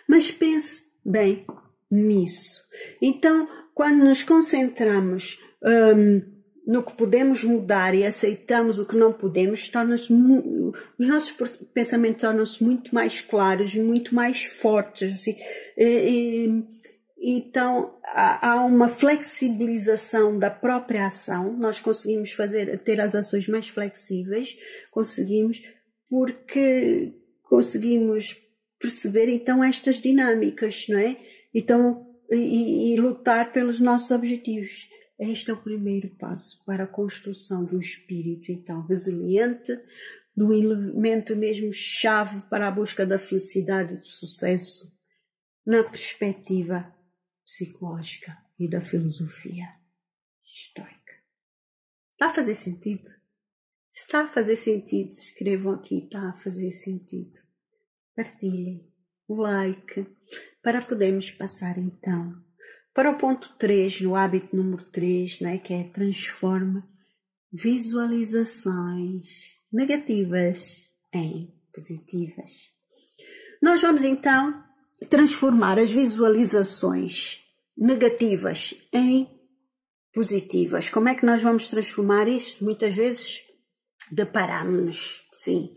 Mas pense bem nisso. Então, quando nos concentramos no que podemos mudar e aceitamos o que não podemos, os nossos pensamentos tornam-se muito mais claros, muito mais fortes. Assim, então, há uma flexibilização da própria ação. Nós conseguimos ter as ações mais flexíveis, porque conseguimos perceber então estas dinâmicas, não é? Então, e lutar pelos nossos objetivos. Este é o primeiro passo para a construção de um espírito então resiliente, do elemento mesmo chave para a busca da felicidade e do sucesso na perspectiva psicológica e da filosofia estoica. Está a fazer sentido? Se está a fazer sentido, escrevam aqui, está a fazer sentido. Partilhem. o like, para podermos passar então para o ponto 3, no hábito número 3, né, que é transforma visualizações negativas em positivas. Nós vamos então transformar as visualizações negativas em positivas. Como é que nós vamos transformar isto? Muitas vezes deparamos-nos, sim,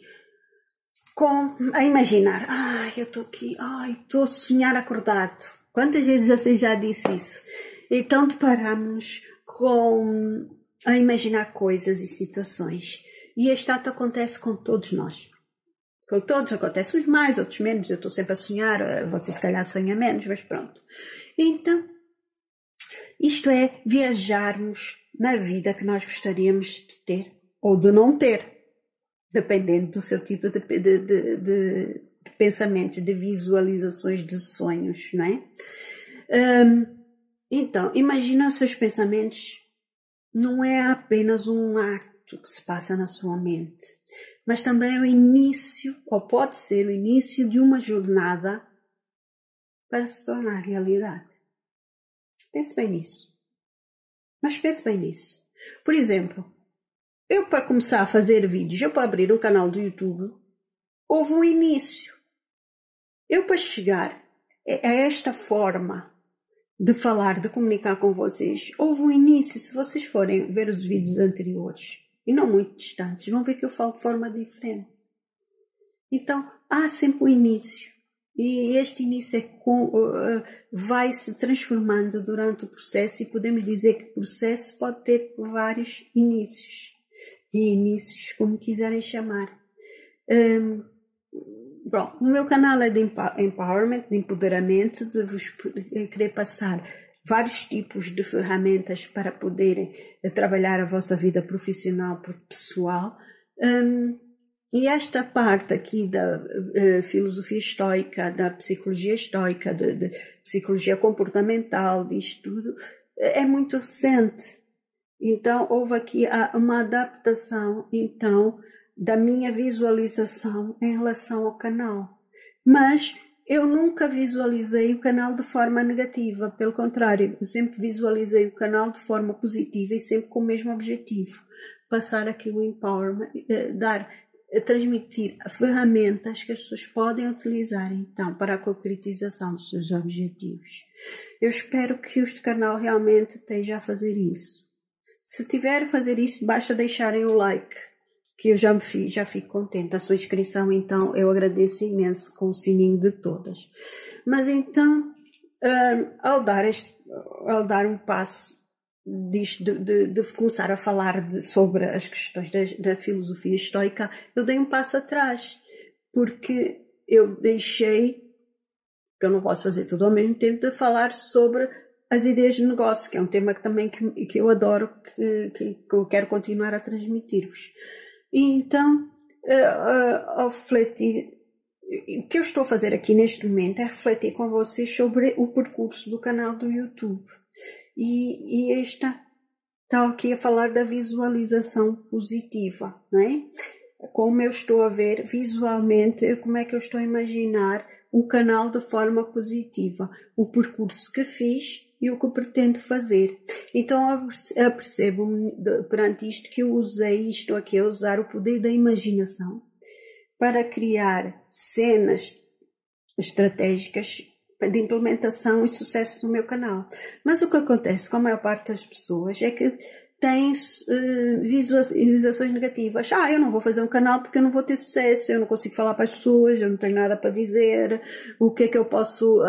a imaginar, eu estou aqui, estou a sonhar acordado. Quantas vezes você já disse isso? Então deparamos-nos a imaginar coisas e situações. E este ato acontece com todos nós. Com todos acontece, uns mais, outros menos. Eu estou sempre a sonhar, você se calhar sonha menos, mas pronto. Então, isto é viajarmos na vida que nós gostaríamos de ter ou de não ter, dependendo do seu tipo de pensamentos, de visualizações, de sonhos, não é? Então, imagina os seus pensamentos, não é apenas um acto que se passa na sua mente, mas também é o início, ou pode ser o início de uma jornada para se tornar realidade. Pense bem nisso. Mas pense bem nisso. Por exemplo, eu para começar a fazer vídeos, eu para abrir um canal do YouTube, houve um início. Eu para chegar a esta forma de falar, de comunicar com vocês, houve um início. Se vocês forem ver os vídeos anteriores, e não muito distantes, vão ver que eu falo de forma diferente. Então, há sempre um início. E este início vai se transformando durante o processo, e podemos dizer que o processo pode ter vários inícios. E inícios, como quiserem chamar. Bom, o meu canal é de empowerment, de empoderamento, de vos querer passar vários tipos de ferramentas para poderem trabalhar a vossa vida profissional, pessoal. E esta parte aqui da filosofia estoica, da psicologia estoica, de psicologia comportamental, disto tudo, é muito recente. Então, houve aqui uma adaptação, então, da minha visualização em relação ao canal. Mas eu nunca visualizei o canal de forma negativa, pelo contrário, eu sempre visualizei o canal de forma positiva e sempre com o mesmo objetivo, passar aqui o empowerment, transmitir ferramentas que as pessoas podem utilizar então para a concretização dos seus objetivos. Eu espero que este canal realmente esteja a fazer isso. Se tiver a fazer isso, basta deixarem o like, que eu já fico contente. A sua inscrição, então, eu agradeço imenso, com o sininho de todas. Mas então, ao dar um passo disto, de começar a falar sobre as questões da filosofia estoica, eu dei um passo atrás, porque eu deixei, que eu não posso fazer tudo ao mesmo tempo, de falar sobre as ideias de negócio, que é um tema que também que eu adoro, que eu quero continuar a transmitir-vos. E então, ao refletir, o que eu estou a fazer aqui neste momento é refletir com vocês sobre o percurso do canal do YouTube. E esta está aqui a falar da visualização positiva, não é? Como eu estou a ver visualmente, como é que eu estou a imaginar o canal de forma positiva, o percurso que fiz e o que pretendo fazer. Então eu percebo perante isto que eu usei, estou aqui a usar o poder da imaginação para criar cenas estratégicas de implementação e sucesso no meu canal. Mas o que acontece com a maior parte das pessoas é que têm visualizações negativas. Eu não vou fazer um canal porque eu não vou ter sucesso, eu não consigo falar para as pessoas, eu não tenho nada para dizer, o que é que eu posso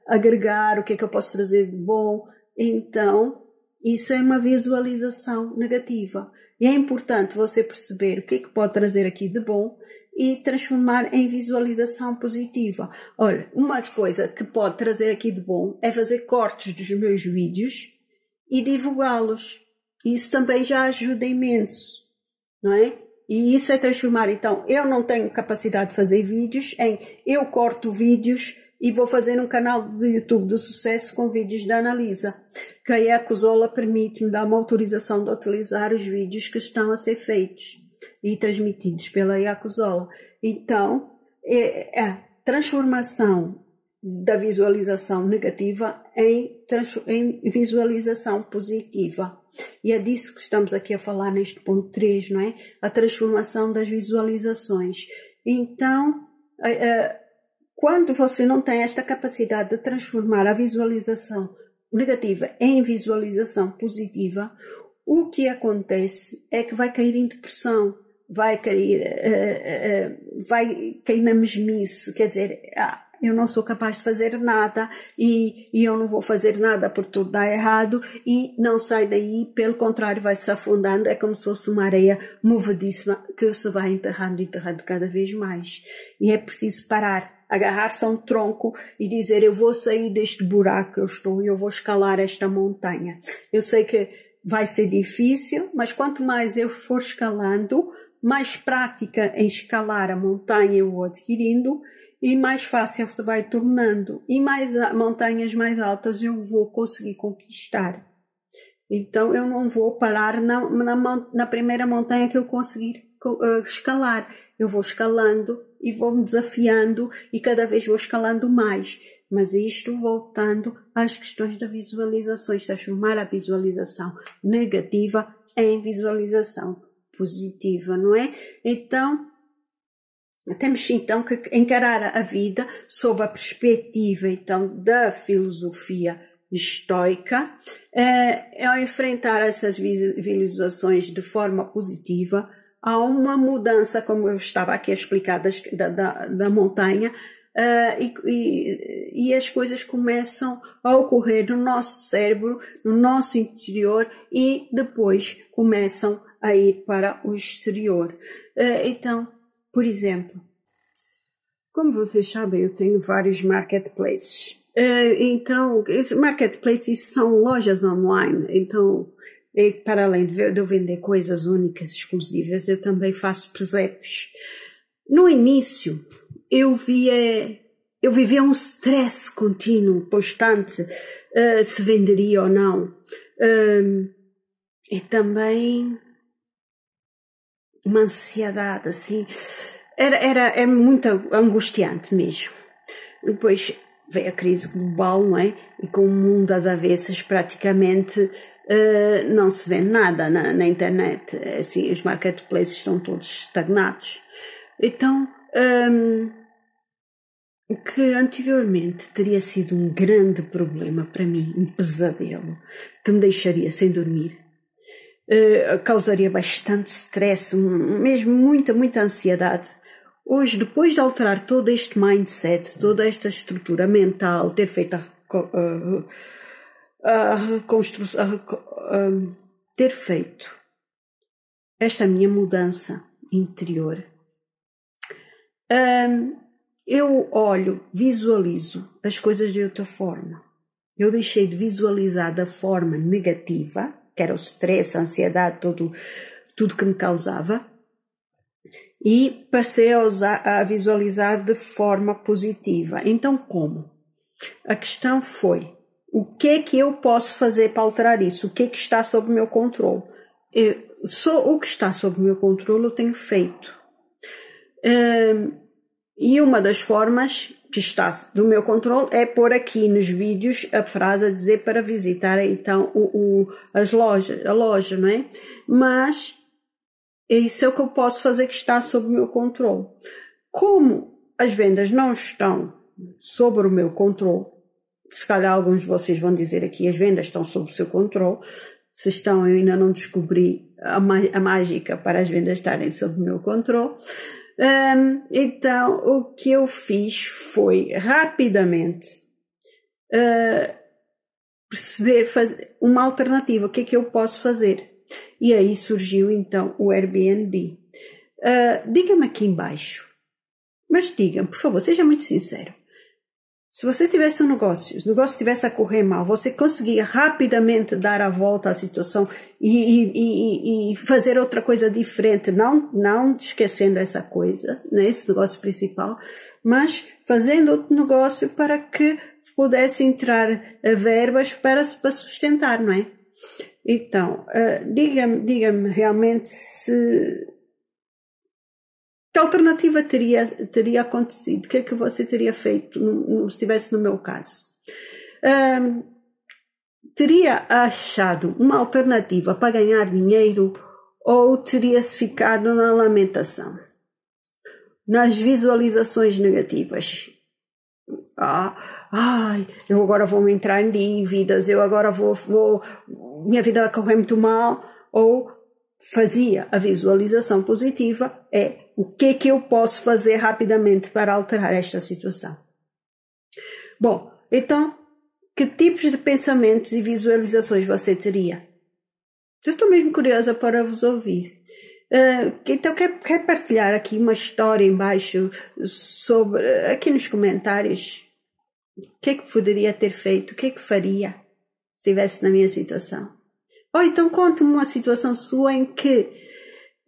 agregar, o que é que eu posso trazer de bom. Então, isso é uma visualização negativa. E é importante você perceber o que é que pode trazer aqui de bom e transformar em visualização positiva. Olha, uma coisa que pode trazer aqui de bom é fazer cortes dos meus vídeos e divulgá-los. Isso também já ajuda imenso, não é? E isso é transformar, então, eu não tenho capacidade de fazer vídeos, eu corto vídeos e vou fazer um canal de YouTube de sucesso com vídeos da Analisa, que a Ecosola permite-me dar uma autorização de utilizar os vídeos que estão a ser feitos e transmitidos pela Ecosola. Então, transformação da visualização negativa em visualização positiva. E é disso que estamos aqui a falar neste ponto 3, não é? A transformação das visualizações. Então, quando você não tem esta capacidade de transformar a visualização negativa em visualização positiva, o que acontece é que vai cair em depressão, vai cair na mesmice, quer dizer, eu não sou capaz de fazer nada e eu não vou fazer nada porque tudo dá errado, e não sai daí, pelo contrário, vai se afundando, é como se fosse uma areia movedíssima que se vai enterrando cada vez mais. E é preciso parar, agarrar-se a um tronco e dizer: eu vou sair deste buraco que eu estou e eu vou escalar esta montanha. Eu sei que vai ser difícil, mas quanto mais eu for escalando, mais prática em escalar a montanha eu vou adquirindo e mais fácil se vai tornando, e mais montanhas mais altas eu vou conseguir conquistar. Então eu não vou parar na primeira montanha que eu conseguir escalar. Eu vou escalando e vou me desafiando e cada vez vou escalando mais. Mas isto voltando às questões da visualização, transformar a visualização negativa em visualização positiva, não é? Então, temos então que encarar a vida sob a perspectiva então da filosofia estoica, ao enfrentar essas visualizações de forma positiva. Há uma mudança, como eu estava aqui a explicar, da montanha, e as coisas começam a ocorrer no nosso cérebro, no nosso interior, e depois começam a ir para o exterior. Então, por exemplo, como vocês sabem, eu tenho vários marketplaces. Então, marketplaces são lojas online. Então, para além de eu vender coisas únicas, exclusivas, eu também faço presépios. No início, eu vivia um stress contínuo, constante, se venderia ou não. E também uma ansiedade, assim, é muito angustiante mesmo. Depois veio a crise global, não é? E com o mundo às avessas, praticamente não se vende nada na internet. Assim, os marketplaces estão todos estagnados. Então, o que anteriormente teria sido um grande problema para mim, um pesadelo, que me deixaria sem dormir, causaria bastante stress, mesmo muita ansiedade. Hoje, depois de alterar todo este mindset, toda esta estrutura mental, ter feito a reconstrução, ter feito esta minha mudança interior, eu visualizo as coisas de outra forma. Eu deixei de visualizar da forma negativa, que era o stress, a ansiedade, tudo que me causava, e passei a visualizar de forma positiva. Então, como? A questão foi: o que é que eu posso fazer para alterar isso? O que é que está sob o meu controle? O que está sob o meu controle eu tenho feito. E uma das formas que está do meu controle é pôr aqui nos vídeos a frase a dizer para visitar então a loja, não é? Mas isso é o que eu posso fazer que está sob o meu controle. Como as vendas não estão sob o meu controle, se calhar alguns de vocês vão dizer aqui: as vendas estão sob o seu controle. Se estão, eu ainda não descobri a mágica para as vendas estarem sob o meu controle. Então, o que eu fiz foi rapidamente fazer uma alternativa. O que é que eu posso fazer? E aí surgiu então o Airbnb. Diga-me aqui embaixo, mas diga-me, por favor, seja muito sincero. Se você tivesse um negócio, o negócio estivesse a correr mal, você conseguia rapidamente dar a volta à situação e fazer outra coisa diferente, não esquecendo essa coisa, né, esse negócio principal, mas fazendo outro negócio para que pudesse entrar verbas para sustentar, não é? Então, diga-me realmente se Que alternativa teria acontecido? O que é que você teria feito se estivesse no meu caso? Teria achado uma alternativa para ganhar dinheiro ou teria-se ficado na lamentação, nas visualizações negativas? Eu agora vou entrar em dívidas, eu agora minha vida vai correr muito mal. Ou fazia a visualização positiva, o que é que eu posso fazer rapidamente para alterar esta situação? Bom, então, que tipos de pensamentos e visualizações você teria? Eu estou mesmo curiosa para vos ouvir. Então, quer partilhar aqui uma história em baixo aqui nos comentários, o que é que poderia ter feito, o que é que faria se estivesse na minha situação? Ou então conte-me uma situação sua em que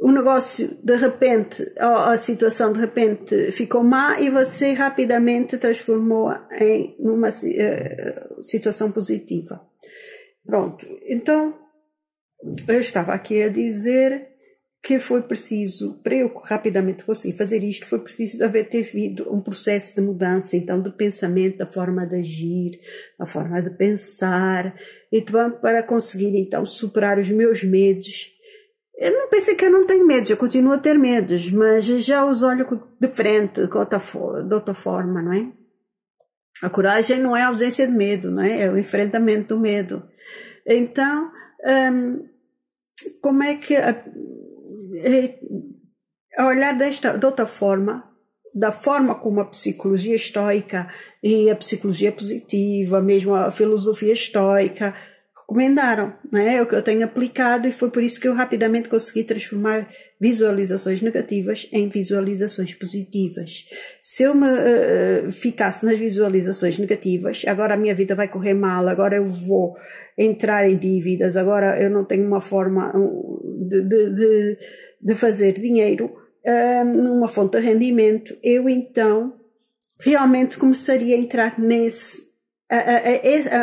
o negócio de repente, a situação de repente ficou má e você rapidamente transformou-a em uma situação positiva. Pronto, então eu estava aqui a dizer que foi preciso, para eu rapidamente conseguir fazer isto, foi preciso ter havido um processo de mudança, então, de pensamento, da forma de agir, a forma de pensar, então, para conseguir, então, superar os meus medos. Eu não pensei que eu não tenho medos, eu continuo a ter medos, mas já os olho de frente, de outra forma, não é? A coragem não é a ausência de medo, não é? É o enfrentamento do medo. Então, como é que a olhar de outra forma, da forma como a psicologia estoica e a psicologia positiva, mesmo a filosofia estoica, recomendaram, não é? É o que eu tenho aplicado e foi por isso que eu rapidamente consegui transformar visualizações negativas em visualizações positivas. Se eu me ficasse nas visualizações negativas, agora a minha vida vai correr mal, agora eu vou entrar em dívidas, agora eu não tenho uma forma de fazer dinheiro, numa fonte de rendimento, eu então realmente começaria a entrar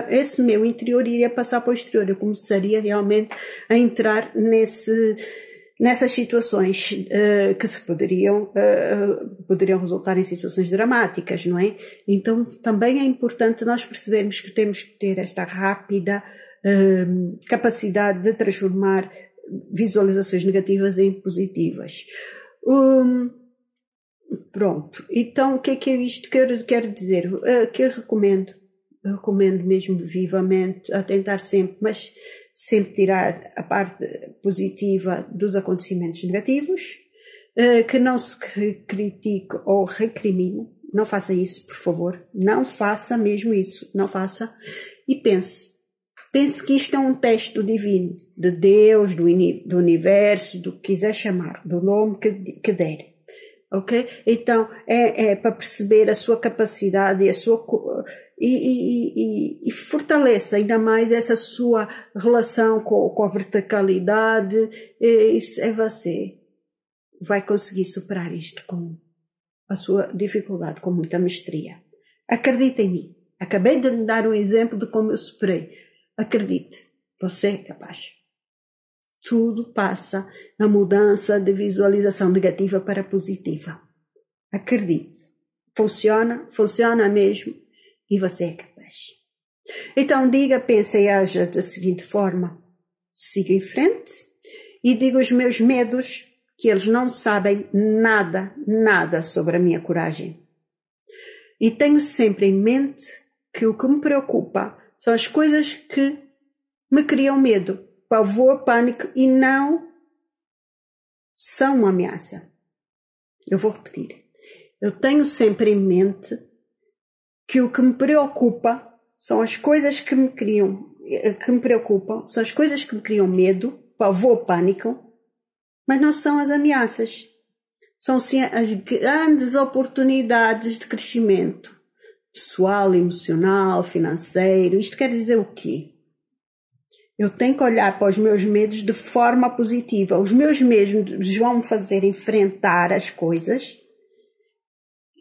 esse meu interior iria passar para o exterior, eu começaria realmente a entrar nessas situações que se poderiam resultar em situações dramáticas, não é? Então também é importante nós percebermos que temos que ter esta rápida capacidade de transformar visualizações negativas em positivas. Pronto, então o que é que isto quero dizer? Que eu recomendo mesmo vivamente a tentar sempre tirar a parte positiva dos acontecimentos negativos, que não se critique ou recrimine, não faça isso, por favor, não faça mesmo isso, não faça, e pense que isto é um teste do divino, de Deus, do universo, do que quiser chamar, do nome que der. Ok? Então, é para perceber a sua capacidade e a sua e fortaleça ainda mais essa sua relação com a verticalidade. Isso é você. Vai conseguir superar isto com a sua dificuldade, com muita mestria. Acredite em mim. Acabei de lhe dar um exemplo de como eu superei. Acredite. Você é capaz. Tudo passa na mudança de visualização negativa para positiva. Acredite. Funciona mesmo e você é capaz. Então diga, pense e haja da seguinte forma. Siga em frente e diga os meus medos que eles não sabem nada sobre a minha coragem. E tenho sempre em mente que o que me preocupa são as coisas que me criam medo, pavor, pânico e não são uma ameaça. Eu vou repetir. Eu tenho sempre em mente que o que me preocupa são as coisas que me preocupam, são as coisas que me criam medo, pavor, pânico, mas não são as ameaças. São sim as grandes oportunidades de crescimento pessoal, emocional, financeiro. Isto quer dizer o quê? Eu tenho que olhar para os meus medos de forma positiva. Os meus medos vão me fazer enfrentar as coisas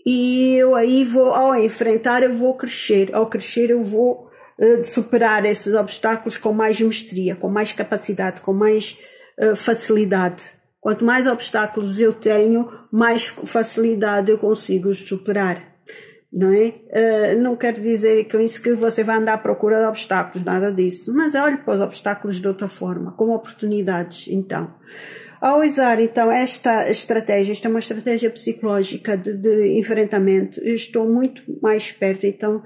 e eu aí ao enfrentar, eu vou crescer. Ao crescer, eu vou superar esses obstáculos com mais mestria, com mais capacidade, com mais facilidade, Quanto mais obstáculos eu tenho, mais facilidade eu consigo superar. Não é? Não quero dizer com isso que você vai andar à procura de obstáculos, nada disso. Mas olhe para os obstáculos de outra forma, como oportunidades, então. Ao usar, então, esta estratégia, esta é uma estratégia psicológica de enfrentamento, eu estou muito mais perto, então,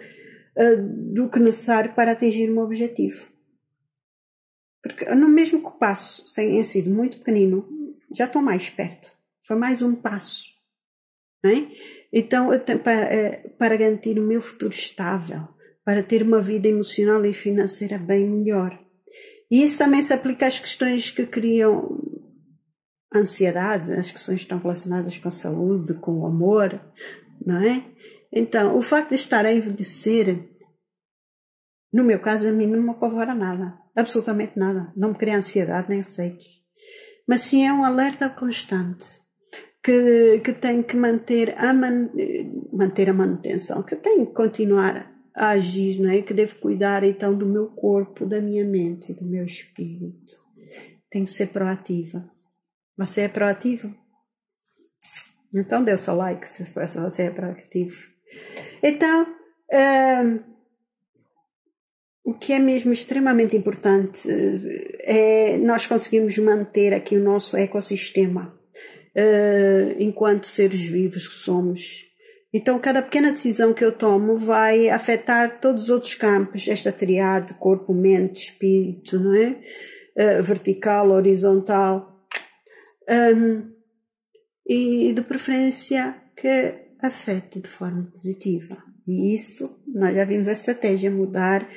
do que necessário para atingir o meu objetivo. Porque no mesmo que o passo tenha sido muito pequenino, já estou mais perto. Foi mais um passo. Não é? Então, para garantir o meu futuro estável, para ter uma vida emocional e financeira bem melhor. E isso também se aplica às questões que criam ansiedade, as questões que estão relacionadas com a saúde, com o amor, não é? Então, o facto de estar a envelhecer, no meu caso, a mim não me apavora nada, absolutamente nada, não me cria ansiedade nem receios, mas sim é um alerta constante que tenho que manter a manutenção, que tenho que continuar a agir, não é? Que devo cuidar então do meu corpo, da minha mente e do meu espírito. Tenho que ser proativa. Você é proativo? Então dê o seu like se você é proativo. Então, o que é mesmo extremamente importante é nós conseguirmos manter aqui o nosso ecossistema enquanto seres vivos que somos. Então, cada pequena decisão que eu tomo vai afetar todos os outros campos, esta triade, corpo, mente, espírito, não é? Vertical, horizontal. E de preferência que afete de forma positiva. E isso, nós já vimos a estratégia, mudar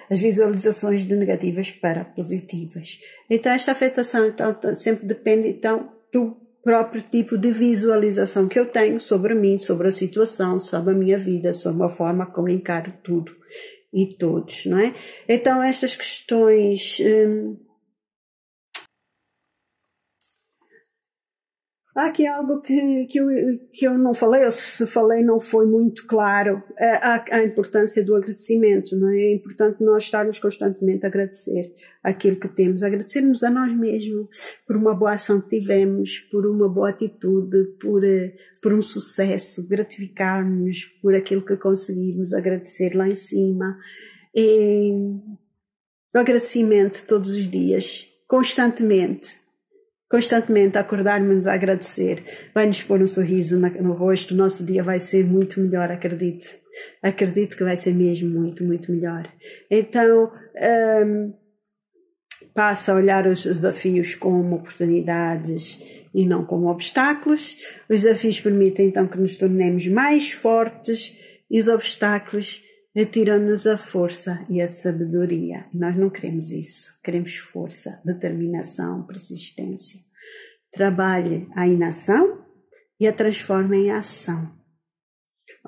as visualizações de negativas para positivas. Então, esta afetação então, sempre depende então, do próprio tipo de visualização que eu tenho sobre mim, sobre a situação, sobre a minha vida, sobre a forma como encaro tudo e todos, não é? Então, estas questões... Há aqui algo que eu não falei, ou se falei não foi muito claro, a importância do agradecimento, não é? É importante nós estarmos constantemente a agradecer aquilo que temos, agradecermos a nós mesmos por uma boa ação que tivemos, por uma boa atitude, por um sucesso, gratificar-nos por aquilo que conseguimos, agradecer lá em cima. E o agradecimento todos os dias, constantemente acordarmos a agradecer, vai-nos pôr um sorriso no rosto, o nosso dia vai ser muito melhor, acredito que vai ser mesmo muito, muito melhor. Então, passa a olhar os desafios como oportunidades e não como obstáculos. Os desafios permitem então que nos tornemos mais fortes e os obstáculos atiram-nos a força e a sabedoria. E nós não queremos isso. Queremos força, determinação, persistência. Trabalhe a inação e a transforme em ação.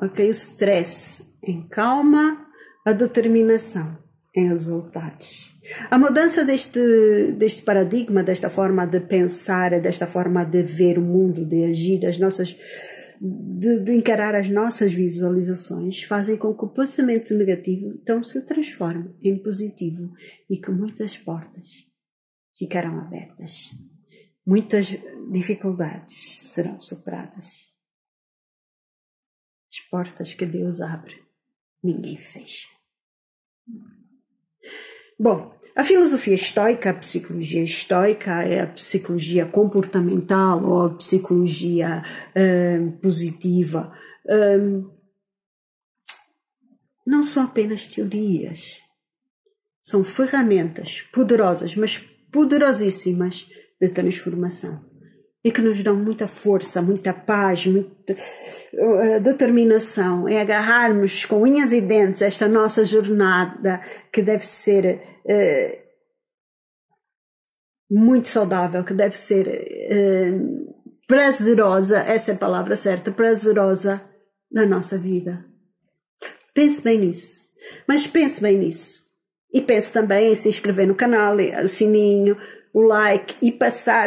Ok? O stress em calma, a determinação em resultados. A mudança deste paradigma, desta forma de pensar, desta forma de ver o mundo, de agir, de encarar as nossas visualizações, fazem com que o pensamento negativo então se transforme em positivo e que muitas portas ficarão abertas. Muitas dificuldades serão superadas. As portas que Deus abre, ninguém fecha. Bom, a filosofia estoica, a psicologia estoica é a psicologia comportamental ou a psicologia positiva. Não são apenas teorias, são ferramentas poderosas, mas poderosíssimas de transformação e que nos dão muita força, muita paz, muita determinação, é agarrarmos com unhas e dentes esta nossa jornada que deve ser muito saudável, que deve ser prazerosa, essa é a palavra certa, prazerosa na nossa vida. Pense bem nisso, mas pense bem nisso. E pense também em se inscrever no canal, o sininho, o like e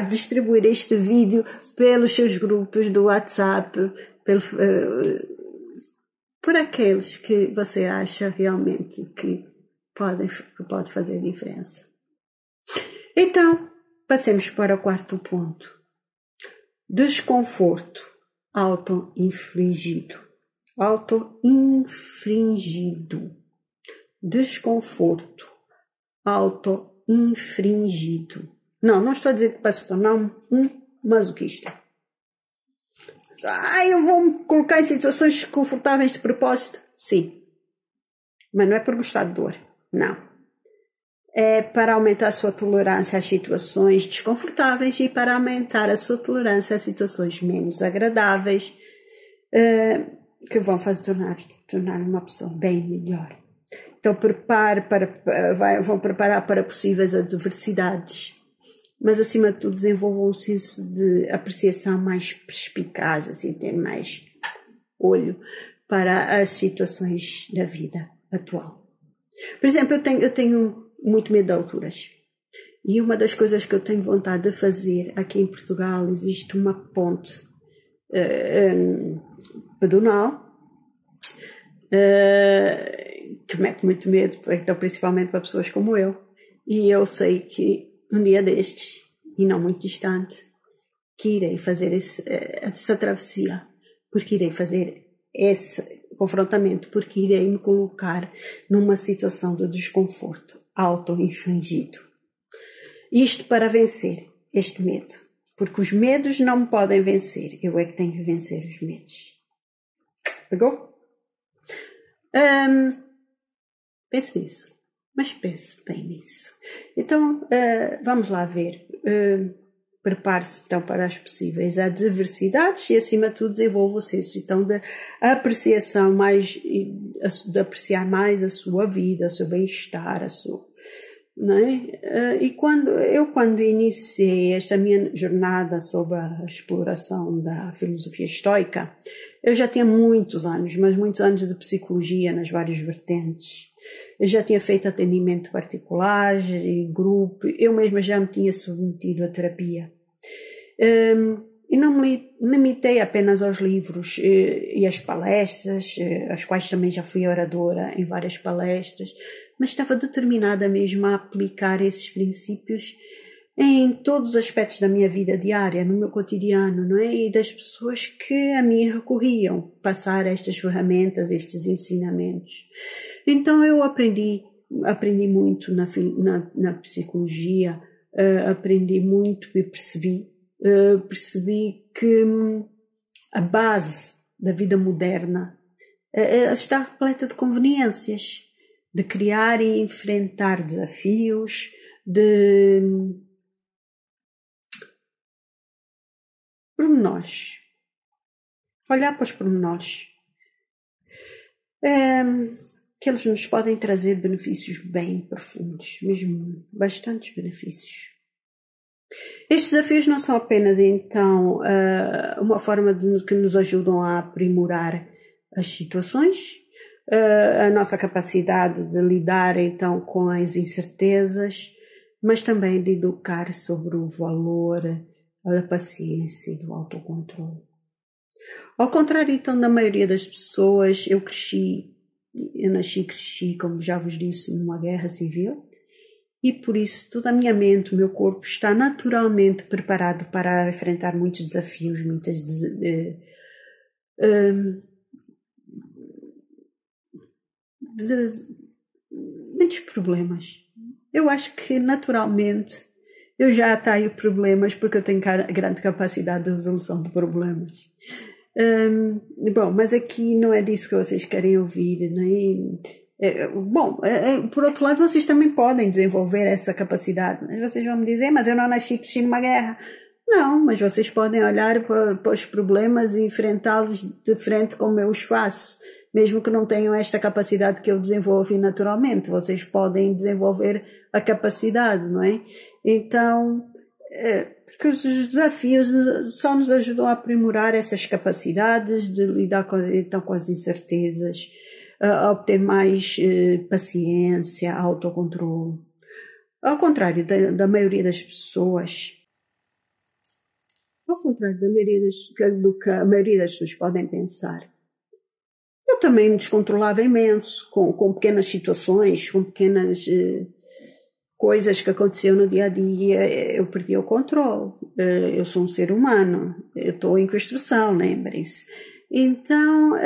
distribuir este vídeo pelos seus grupos do WhatsApp, por aqueles que você acha realmente que pode fazer diferença. Então, passemos para o quarto ponto. Desconforto auto-infligido. Auto-infringido. Desconforto auto-infringido. Não estou a dizer que para se tornar um masoquista. Eu vou me colocar em situações desconfortáveis de propósito? Sim. Mas não é por gostar de dor. Não. É para aumentar a sua tolerância às situações desconfortáveis e para aumentar a sua tolerância às situações menos agradáveis, que vão fazer tornar uma pessoa bem melhor. Então vão preparar para possíveis adversidades, mas acima de tudo desenvolvam um senso de apreciação mais perspicaz, assim, ter mais olho para as situações da vida atual. Por exemplo, eu tenho muito medo de alturas. E uma das coisas que eu tenho vontade de fazer aqui em Portugal, existe uma ponte pedonal que mete muito medo, então, principalmente para pessoas como eu. E eu sei que um dia destes, e não muito distante, que irei fazer essa travessia, porque irei fazer esse confrontamento, porque irei me colocar numa situação de desconforto auto-infligido. Isto para vencer este medo, porque os medos não me podem vencer, eu é que tenho que vencer os medos. Pegou? Pense nisso, mas pense bem nisso. Então, vamos lá ver. Prepare-se então para as possíveis adversidades e, acima de tudo, desenvolva o senso então de apreciação de apreciar mais a sua vida, o seu bem-estar, não é? E quando iniciei esta minha jornada sobre a exploração da filosofia estoica, eu já tinha muitos anos, mas muitos anos de psicologia nas várias vertentes. Eu já tinha feito atendimento particular, em grupo, eu mesma já me tinha submetido à terapia. E não me limitei apenas aos livros e às palestras, às quais também já fui oradora em várias palestras, mas estava determinada mesmo a aplicar esses princípios em todos os aspectos da minha vida diária, no meu cotidiano, não é? E das pessoas que a mim recorriam, passar estas ferramentas, estes ensinamentos. Então eu aprendi muito na psicologia, aprendi muito e percebi que a base da vida moderna está repleta de conveniências, de criar e enfrentar desafios, de pormenores, olhar para os pormenores, que eles nos podem trazer benefícios bem profundos, mesmo bastantes benefícios. Estes desafios não são apenas, então, uma forma que nos ajudam a aprimorar as situações, a nossa capacidade de lidar, então, com as incertezas, mas também de educar sobre o valor da paciência e do autocontrole. Ao contrário, então, da maioria das pessoas, eu nasci e cresci, como já vos disse, numa guerra civil, e por isso toda a minha mente, o meu corpo está naturalmente preparado para enfrentar muitos desafios, muitos problemas. Eu acho que naturalmente eu já atraio problemas porque eu tenho grande capacidade de resolução de problemas. Mas aqui não é disso que vocês querem ouvir, né? Por outro lado, vocês também podem desenvolver essa capacidade, mas vocês vão me dizer, mas eu não nasci e cresci numa guerra. Não, mas vocês podem olhar para os problemas e enfrentá-los de frente como eu os faço, mesmo que não tenham esta capacidade que eu desenvolvi naturalmente. Vocês podem desenvolver a capacidade, não é? Então, porque os desafios só nos ajudam a aprimorar essas capacidades de lidar com as incertezas, a obter mais paciência, autocontrole. Ao contrário da maioria das pessoas, do que a maioria das pessoas podem pensar, eu também me descontrolava imenso, com pequenas situações, com coisas que aconteciam no dia a dia, eu perdi o controle. Eu sou um ser humano, eu estou em construção, lembrem-se. Então,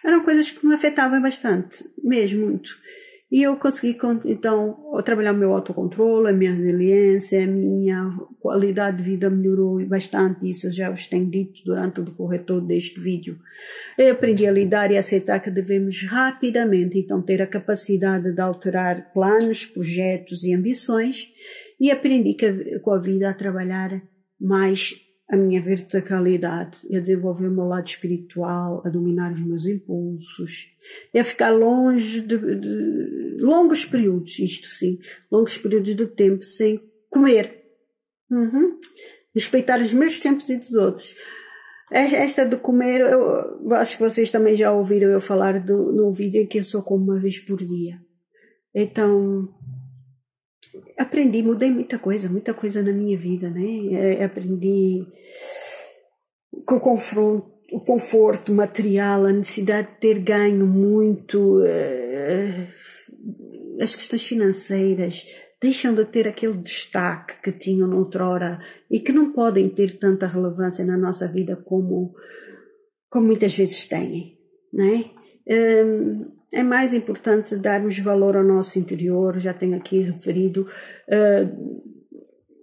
eram coisas que me afetavam bastante, mesmo muito. E eu consegui, então, trabalhar o meu autocontrole, a minha resiliência, a minha qualidade de vida melhorou bastante. Isso eu já vos tenho dito durante o decorrer todo deste vídeo. Eu aprendi a lidar e aceitar que devemos rapidamente, então, ter a capacidade de alterar planos, projetos e ambições. E aprendi com a vida a trabalhar mais a minha verticalidade, a desenvolver o meu lado espiritual, a dominar os meus impulsos, a ficar longe de longos períodos, isto sim, longos períodos de tempo sem comer. Respeitar os meus tempos e dos outros. Esta de comer, eu acho que vocês também já ouviram eu falar num vídeo em que eu só como uma vez por dia. Então, aprendi, mudei muita coisa na minha vida, né? Aprendi com o conforto material, a necessidade de ter ganho muito, as questões financeiras deixam de ter aquele destaque que tinham noutrora e que não podem ter tanta relevância na nossa vida como muitas vezes têm, né? É mais importante darmos valor ao nosso interior, já tenho aqui referido,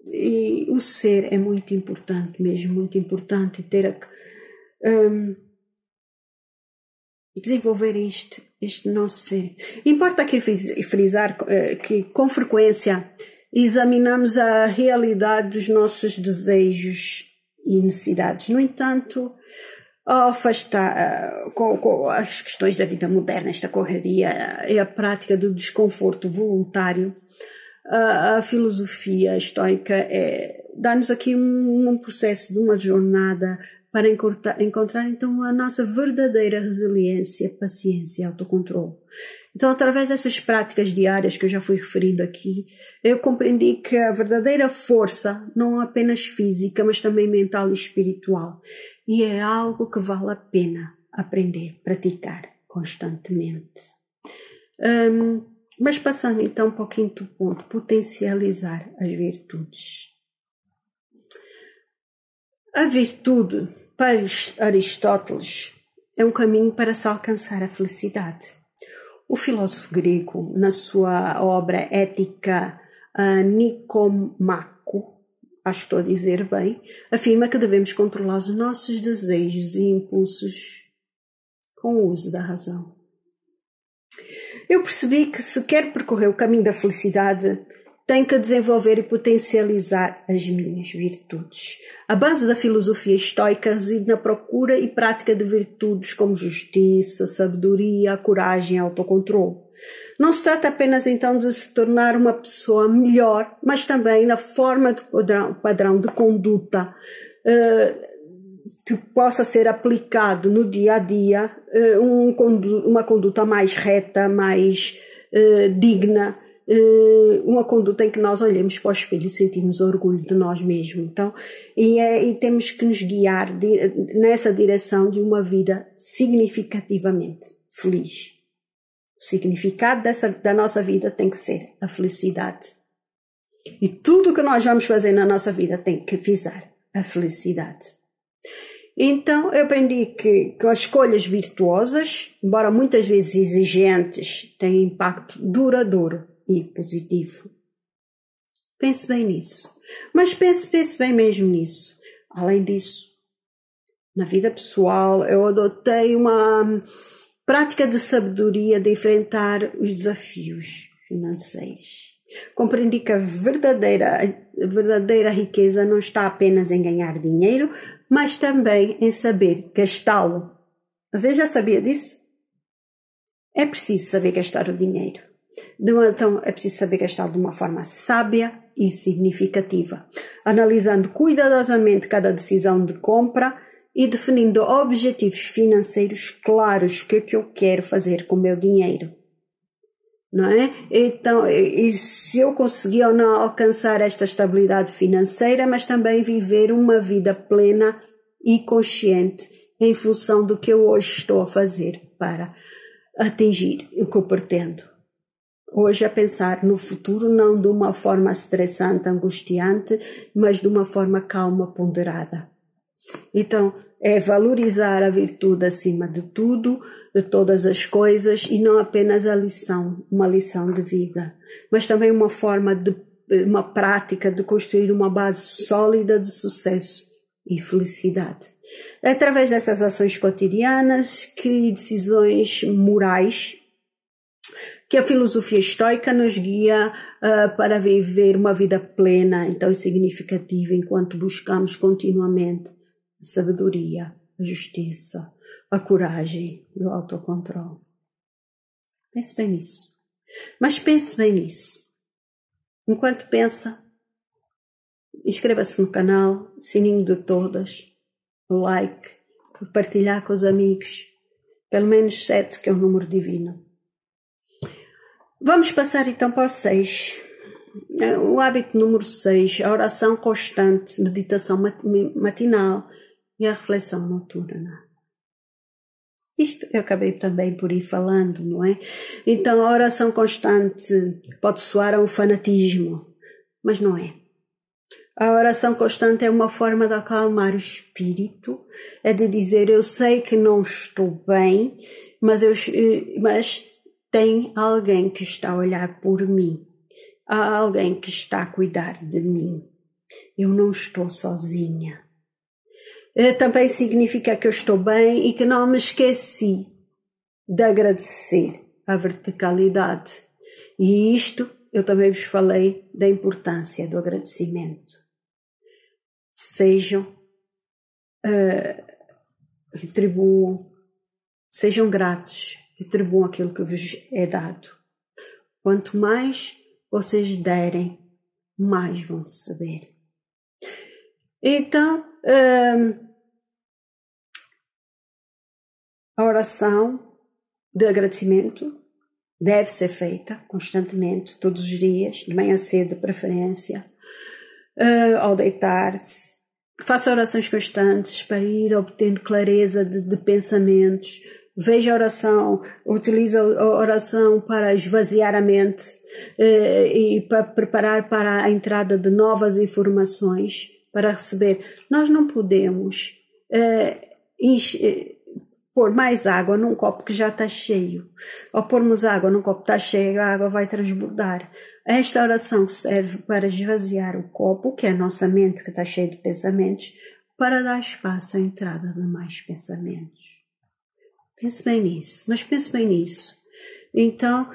e o ser é muito importante mesmo, muito importante ter desenvolver este nosso ser. Importa aqui frisar que com frequência examinamos a realidade dos nossos desejos e necessidades. No entanto, ao afastar com as questões da vida moderna, esta correria e a prática do desconforto voluntário, a filosofia estoica dá-nos aqui um processo de uma jornada para encontrar então a nossa verdadeira resiliência, paciência e autocontrole. Então, através dessas práticas diárias que eu já fui referindo aqui, eu compreendi que a verdadeira força não é apenas física, mas também mental e espiritual. E é algo que vale a pena aprender, praticar constantemente. Mas passando então para o quinto ponto, potencializar as virtudes. A virtude, para Aristóteles, é um caminho para se alcançar a felicidade. O filósofo grego, na sua obra Ética Nicomaco, acho que estou a dizer bem, afirma que devemos controlar os nossos desejos e impulsos com o uso da razão. Eu percebi que se quer percorrer o caminho da felicidade, tenho que desenvolver e potencializar as minhas virtudes. A base da filosofia estoica reside na procura e prática de virtudes como justiça, sabedoria, coragem e autocontrole. Não se trata apenas então de se tornar uma pessoa melhor, mas também na forma do padrão de conduta que possa ser aplicado no dia a dia, uma conduta mais reta, mais digna, uma conduta em que nós olhemos para o espelho e sentimos orgulho de nós mesmos. Então, e temos que nos guiar nessa direção de uma vida significativamente feliz. O significado da nossa vida tem que ser a felicidade. E tudo o que nós vamos fazer na nossa vida tem que visar a felicidade. Então, eu aprendi que as escolhas virtuosas, embora muitas vezes exigentes, têm impacto duradouro e positivo. Pense bem nisso. Mas pense bem mesmo nisso. Além disso, na vida pessoal, eu adotei uma prática de sabedoria de enfrentar os desafios financeiros. Compreendi que a verdadeira riqueza não está apenas em ganhar dinheiro, mas também em saber gastá-lo. Você já sabia disso? É preciso saber gastar o dinheiro. Então, é preciso saber gastá-lo de uma forma sábia e significativa, analisando cuidadosamente cada decisão de compra e definindo objetivos financeiros claros, o que é que eu quero fazer com o meu dinheiro. Não é? Então, e se eu conseguir ou não alcançar esta estabilidade financeira, mas também viver uma vida plena e consciente em função do que eu hoje estou a fazer para atingir o que eu pretendo. hoje a pensar no futuro, não de uma forma estressante, angustiante, mas de uma forma calma, ponderada. Então, é valorizar a virtude acima de tudo, de todas as coisas, e não apenas a lição, uma lição de vida, mas também uma prática de construir uma base sólida de sucesso e felicidade. É através dessas ações cotidianas e decisões morais que a filosofia estoica nos guia para viver uma vida plena, então e significativa, enquanto buscamos continuamente a sabedoria, a justiça, a coragem e o autocontrole. Pense bem nisso. Mas pense bem nisso. Enquanto pensa, inscreva-se no canal, sininho de todas, o like, partilhar com os amigos, pelo menos 7, que é o número divino. Vamos passar então para o 6. O hábito número 6, a oração constante, meditação matinal e a reflexão noturna. Isto eu acabei também por ir falando, não é? Então a oração constante pode soar a um fanatismo, mas não é. A oração constante é uma forma de acalmar o espírito, é de dizer, eu sei que não estou bem, mas tem alguém que está a olhar por mim. Há alguém que está a cuidar de mim. Eu não estou sozinha. Também significa que eu estou bem e que não me esqueci de agradecer a verticalidade. E isto, eu também vos falei da importância do agradecimento. Retribuam, sejam gratos, retribuam aquilo que vos é dado. Quanto mais vocês derem, mais vão receber. Então, a oração de agradecimento deve ser feita constantemente, todos os dias, de manhã cedo de preferência, ao deitar-se. Faça orações constantes para ir obtendo clareza de pensamentos. Veja a oração, utiliza a oração para esvaziar a mente e para preparar para a entrada de novas informações, para receber. Nós não podemos pôr mais água num copo que já está cheio. Ao pormos água num copo que está cheio, a água vai transbordar. Esta oração serve para esvaziar o copo, que é a nossa mente que está cheia de pensamentos, para dar espaço à entrada de mais pensamentos. Pense bem nisso, mas pense bem nisso. Então,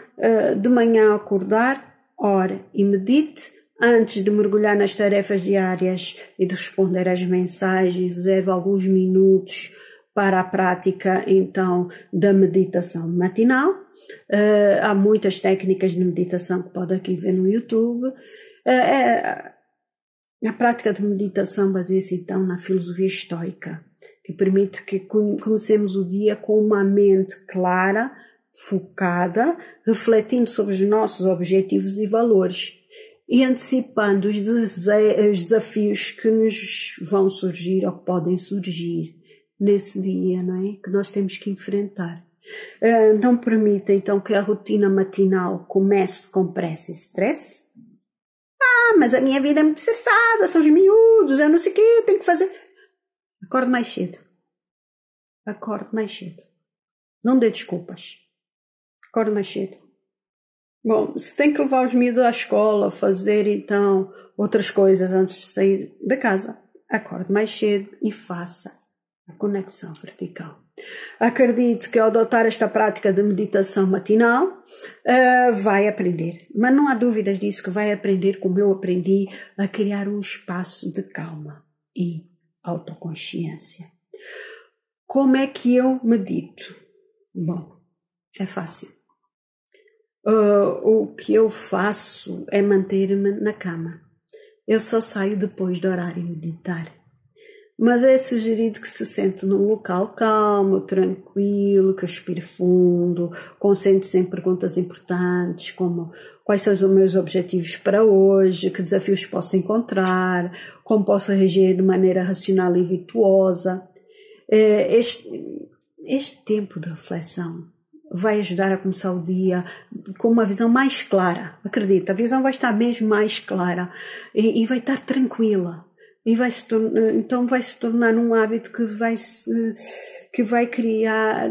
de manhã ao acordar, ore e medite. Antes de mergulhar nas tarefas diárias e de responder às mensagens, reserve alguns minutos para a prática, então, da meditação matinal. Há muitas técnicas de meditação que pode aqui ver no YouTube. A prática de meditação baseia-se, então, na filosofia estoica, que permite que comecemos o dia com uma mente clara, focada, refletindo sobre os nossos objetivos e valores e antecipando os desafios que nos vão surgir ou que podem surgir nesse dia, não é? Que nós temos que enfrentar. Não permita, então, que a rotina matinal comece com pressa e stress. Mas a minha vida é muito estressada, são os miúdos, eu não sei o quê, tenho que fazer... Acorde mais cedo. Acorde mais cedo. Não dê desculpas. Acorde mais cedo. Bom, se tem que levar os miúdos à escola, fazer então outras coisas antes de sair da casa, acorde mais cedo e faça a conexão vertical. Acredito que ao adotar esta prática de meditação matinal, vai aprender. Mas não há dúvidas disso, que vai aprender como eu aprendi a criar um espaço de calma e autoconsciência. Como é que eu medito? Bom, é fácil. O que eu faço é manter-me na cama. Eu só saio depois de orar e meditar. Mas é sugerido que se sente num local calmo, tranquilo, que respire fundo, concentre-se em perguntas importantes, como quais são os meus objetivos para hoje, que desafios posso encontrar, como posso reagir de maneira racional e virtuosa. Este tempo de reflexão vai ajudar a começar o dia com uma visão mais clara. Acredita, a visão vai estar mesmo mais clara e vai estar tranquila. E então vai se tornar um hábito que vai criar,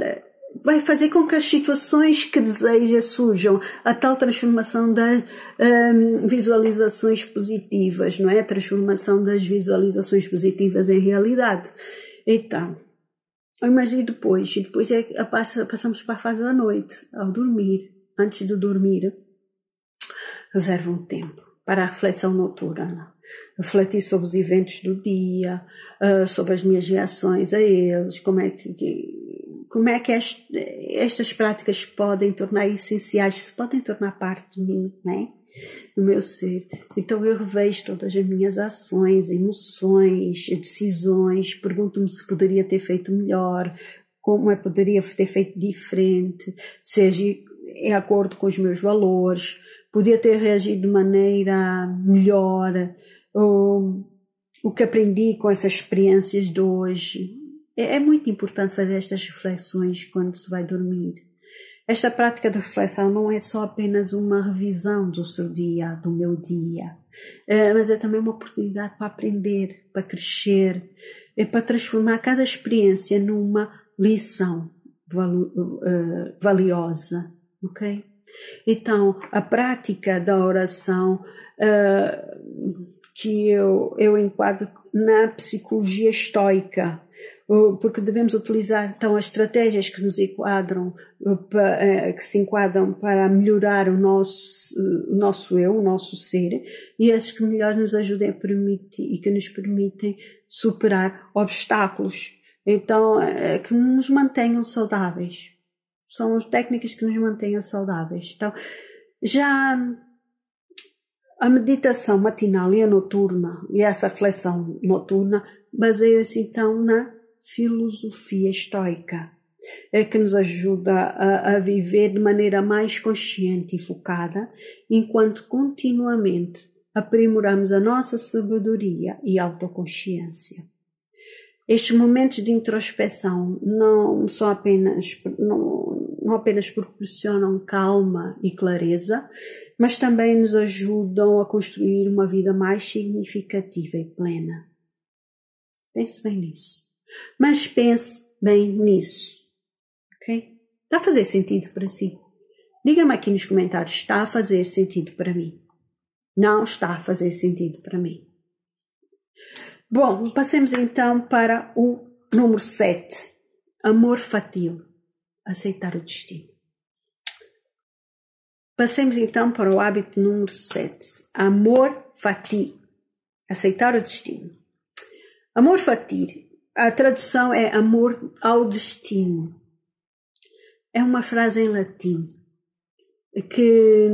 vai fazer com que as situações que deseja surjam, a tal transformação das visualizações positivas, não é? A transformação das visualizações positivas em realidade. Então, mas e depois passamos para a fase da noite, ao dormir. Antes de dormir, reserva um tempo para a reflexão noturna. Refletir sobre os eventos do dia, sobre as minhas reações a eles, como é que estas práticas podem tornar essenciais, se podem tornar parte de mim, não é? Do meu ser. Então eu revejo todas as minhas ações, emoções, decisões, pergunto-me se poderia ter feito melhor, como poderia ter feito diferente, seja em acordo com os meus valores, podia ter reagido de maneira melhor, o que aprendi com essas experiências de hoje. É muito importante fazer estas reflexões quando se vai dormir. Esta prática de reflexão não é só apenas uma revisão do seu dia, do meu dia, mas é também uma oportunidade para aprender, para crescer, para transformar cada experiência numa lição valiosa, ok? Então, a prática da oração que eu enquadro na psicologia estoica, porque devemos utilizar então as estratégias que nos enquadram, que se enquadram para melhorar o nosso eu, o nosso ser, e as que melhor nos ajudem a permitir e que nos permitem superar obstáculos, então que nos mantenham saudáveis. São técnicas que nos mantenham saudáveis. Então, já a meditação matinal e a noturna, e essa reflexão noturna, baseia-se então na filosofia estoica, que nos ajuda a viver de maneira mais consciente e focada, enquanto continuamente aprimoramos a nossa sabedoria e autoconsciência. Estes momentos de introspecção não apenas proporcionam calma e clareza, mas também nos ajudam a construir uma vida mais significativa e plena. Pense bem nisso. Mas pense bem nisso. Ok? Está a fazer sentido para si? Diga-me aqui nos comentários, está a fazer sentido para mim? Não está a fazer sentido para mim. Bom, passemos então para o número 7. Amor fati, aceitar o destino. Passemos então para o hábito número 7. Amor fati, aceitar o destino. Amor fati, a tradução é amor ao destino. É uma frase em latim que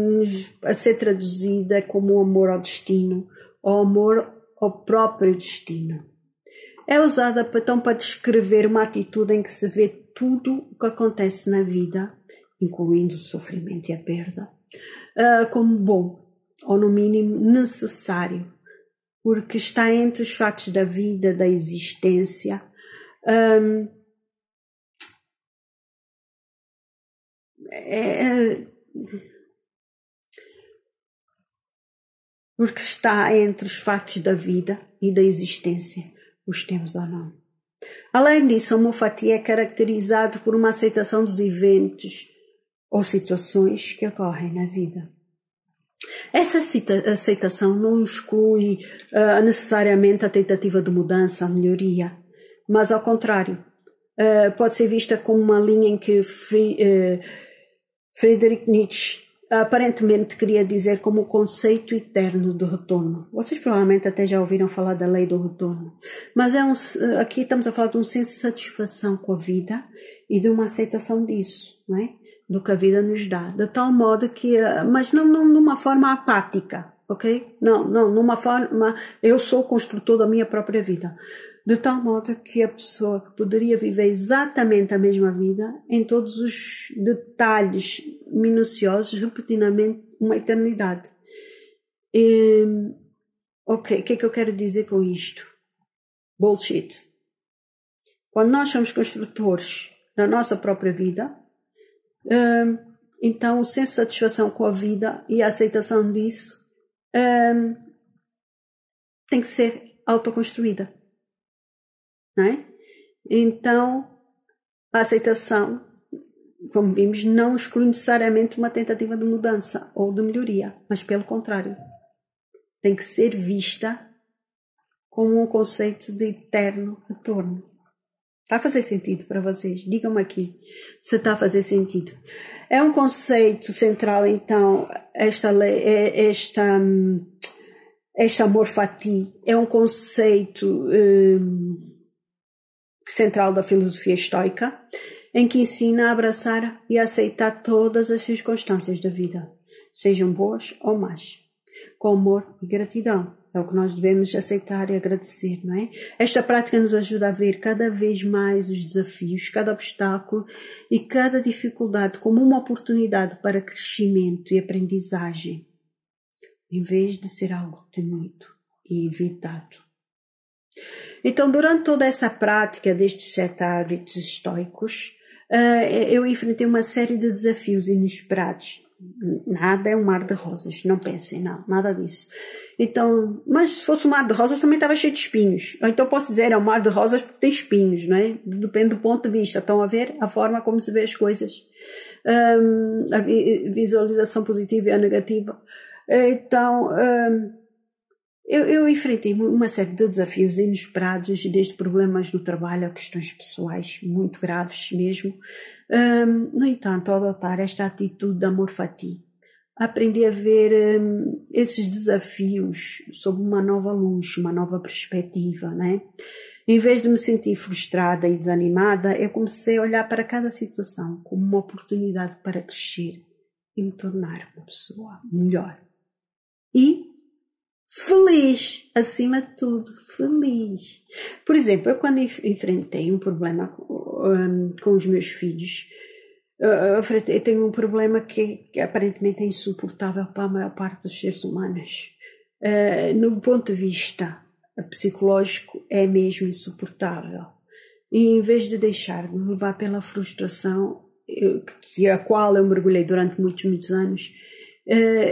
a ser traduzida como amor ao destino ou amor ao próprio destino. É usada então para descrever uma atitude em que se vê tudo o que acontece na vida, incluindo o sofrimento e a perda, como bom, ou no mínimo necessário, porque está entre os fatos da vida, da existência, porque está entre os factos da vida e da existência, os temos ou não. Além disso, a amor fati é caracterizado por uma aceitação dos eventos ou situações que ocorrem na vida. Essa aceitação não exclui necessariamente a tentativa de mudança, a melhoria, mas ao contrário, pode ser vista como uma linha em que Friedrich Nietzsche aparentemente queria dizer como o conceito eterno do retorno. Vocês provavelmente até já ouviram falar da lei do retorno. Mas aqui estamos a falar de um senso de satisfação com a vida e de uma aceitação disso, não é? Do que a vida nos dá. De tal modo que, mas não numa forma apática, ok? Não, numa forma, eu sou o construtor da minha própria vida. De tal modo que a pessoa que poderia viver exatamente a mesma vida, em todos os detalhes minuciosos, repetidamente, uma eternidade. Ok, o que é que eu quero dizer com isto? Bullshit. Quando nós somos construtores da nossa própria vida, então o senso de satisfação com a vida e a aceitação disso tem que ser autoconstruída, não é? Então, a aceitação, como vimos, não exclui necessariamente uma tentativa de mudança ou de melhoria, mas pelo contrário, tem que ser vista como um conceito de eterno retorno. Está a fazer sentido para vocês? Digam-me aqui se está a fazer sentido. É um conceito central, então, este amor fati é um conceito central da filosofia estoica, em que ensina a abraçar e a aceitar todas as circunstâncias da vida, sejam boas ou más, com amor e gratidão. É o que nós devemos aceitar e agradecer, não é? Esta prática nos ajuda a ver cada vez mais os desafios, cada obstáculo e cada dificuldade como uma oportunidade para crescimento e aprendizagem, em vez de ser algo temido e evitado. Então, durante toda essa prática destes 7 hábitos estoicos, eu enfrentei uma série de desafios inesperados. Nada é um mar de rosas, não pensem, não, nada disso. Então, mas se fosse um mar de rosas também estava cheio de espinhos. Ou então posso dizer, é um mar de rosas porque tem espinhos, não é? Depende do ponto de vista. Estão a ver a forma como se vê as coisas. A visualização positiva e a negativa. Então, eu enfrentei uma série de desafios inesperados, desde problemas no trabalho a questões pessoais muito graves mesmo. No entanto, ao adotar esta atitude de amor fati, aprendi a ver esses desafios sob uma nova luz, uma nova perspectiva, né? Em vez de me sentir frustrada e desanimada, eu comecei a olhar para cada situação como uma oportunidade para crescer e me tornar uma pessoa melhor. E feliz, acima de tudo, feliz. Por exemplo, eu quando enfrentei um problema com os meus filhos, eu tenho um problema que aparentemente é insuportável para a maior parte dos seres humanos. No ponto de vista psicológico, é mesmo insuportável. E em vez de deixar-me levar pela frustração, a qual eu mergulhei durante muitos anos,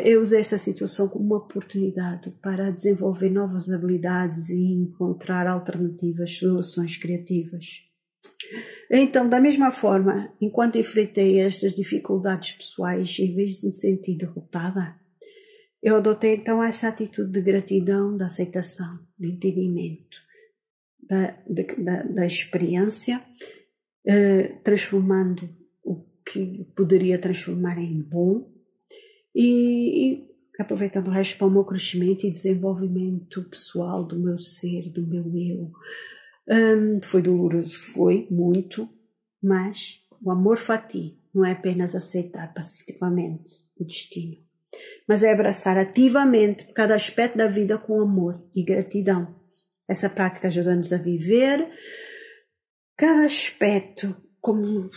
eu usei essa situação como uma oportunidade para desenvolver novas habilidades e encontrar alternativas, soluções criativas. Então, da mesma forma, enquanto enfrentei estas dificuldades pessoais, em vez de me sentir derrotada, eu adotei então essa atitude de gratidão, de aceitação, de entendimento da experiência, transformando o que poderia transformar em bom e aproveitando o resto para o meu crescimento e desenvolvimento pessoal do meu ser, do meu eu. Foi doloroso, foi muito, mas o amor fati não é apenas aceitar passivamente o destino, mas é abraçar ativamente cada aspecto da vida com amor e gratidão. Essa prática ajuda-nos a viver cada aspecto como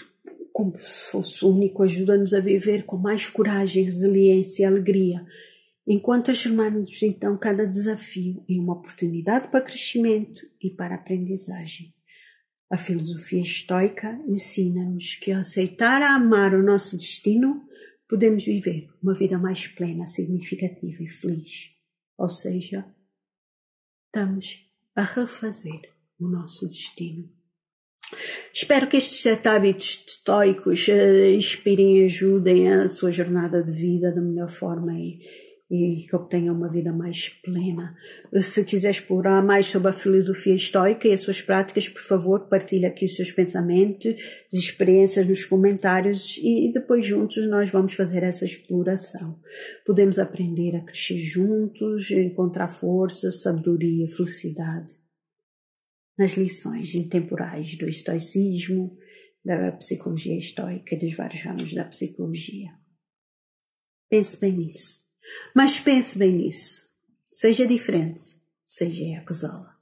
se fosse único, ajuda-nos a viver com mais coragem, resiliência e alegria, enquanto transformamos então cada desafio em uma oportunidade para crescimento e para aprendizagem. A filosofia estoica ensina-nos que ao aceitar a amar o nosso destino, podemos viver uma vida mais plena, significativa e feliz. Ou seja, estamos a refazer o nosso destino. Espero que estes 7 hábitos estoicos inspirem e ajudem a sua jornada de vida da melhor forma e que obtenham uma vida mais plena. Se quiser explorar mais sobre a filosofia estoica e as suas práticas, por favor, partilhe aqui os seus pensamentos, as experiências nos comentários e depois juntos nós vamos fazer essa exploração. Podemos aprender a crescer juntos, encontrar força, sabedoria, felicidade nas lições intemporais do estoicismo, da psicologia estoica e dos vários ramos da psicologia. Pense bem nisso. Mas pense bem nisso. Seja diferente, seja acusá-la.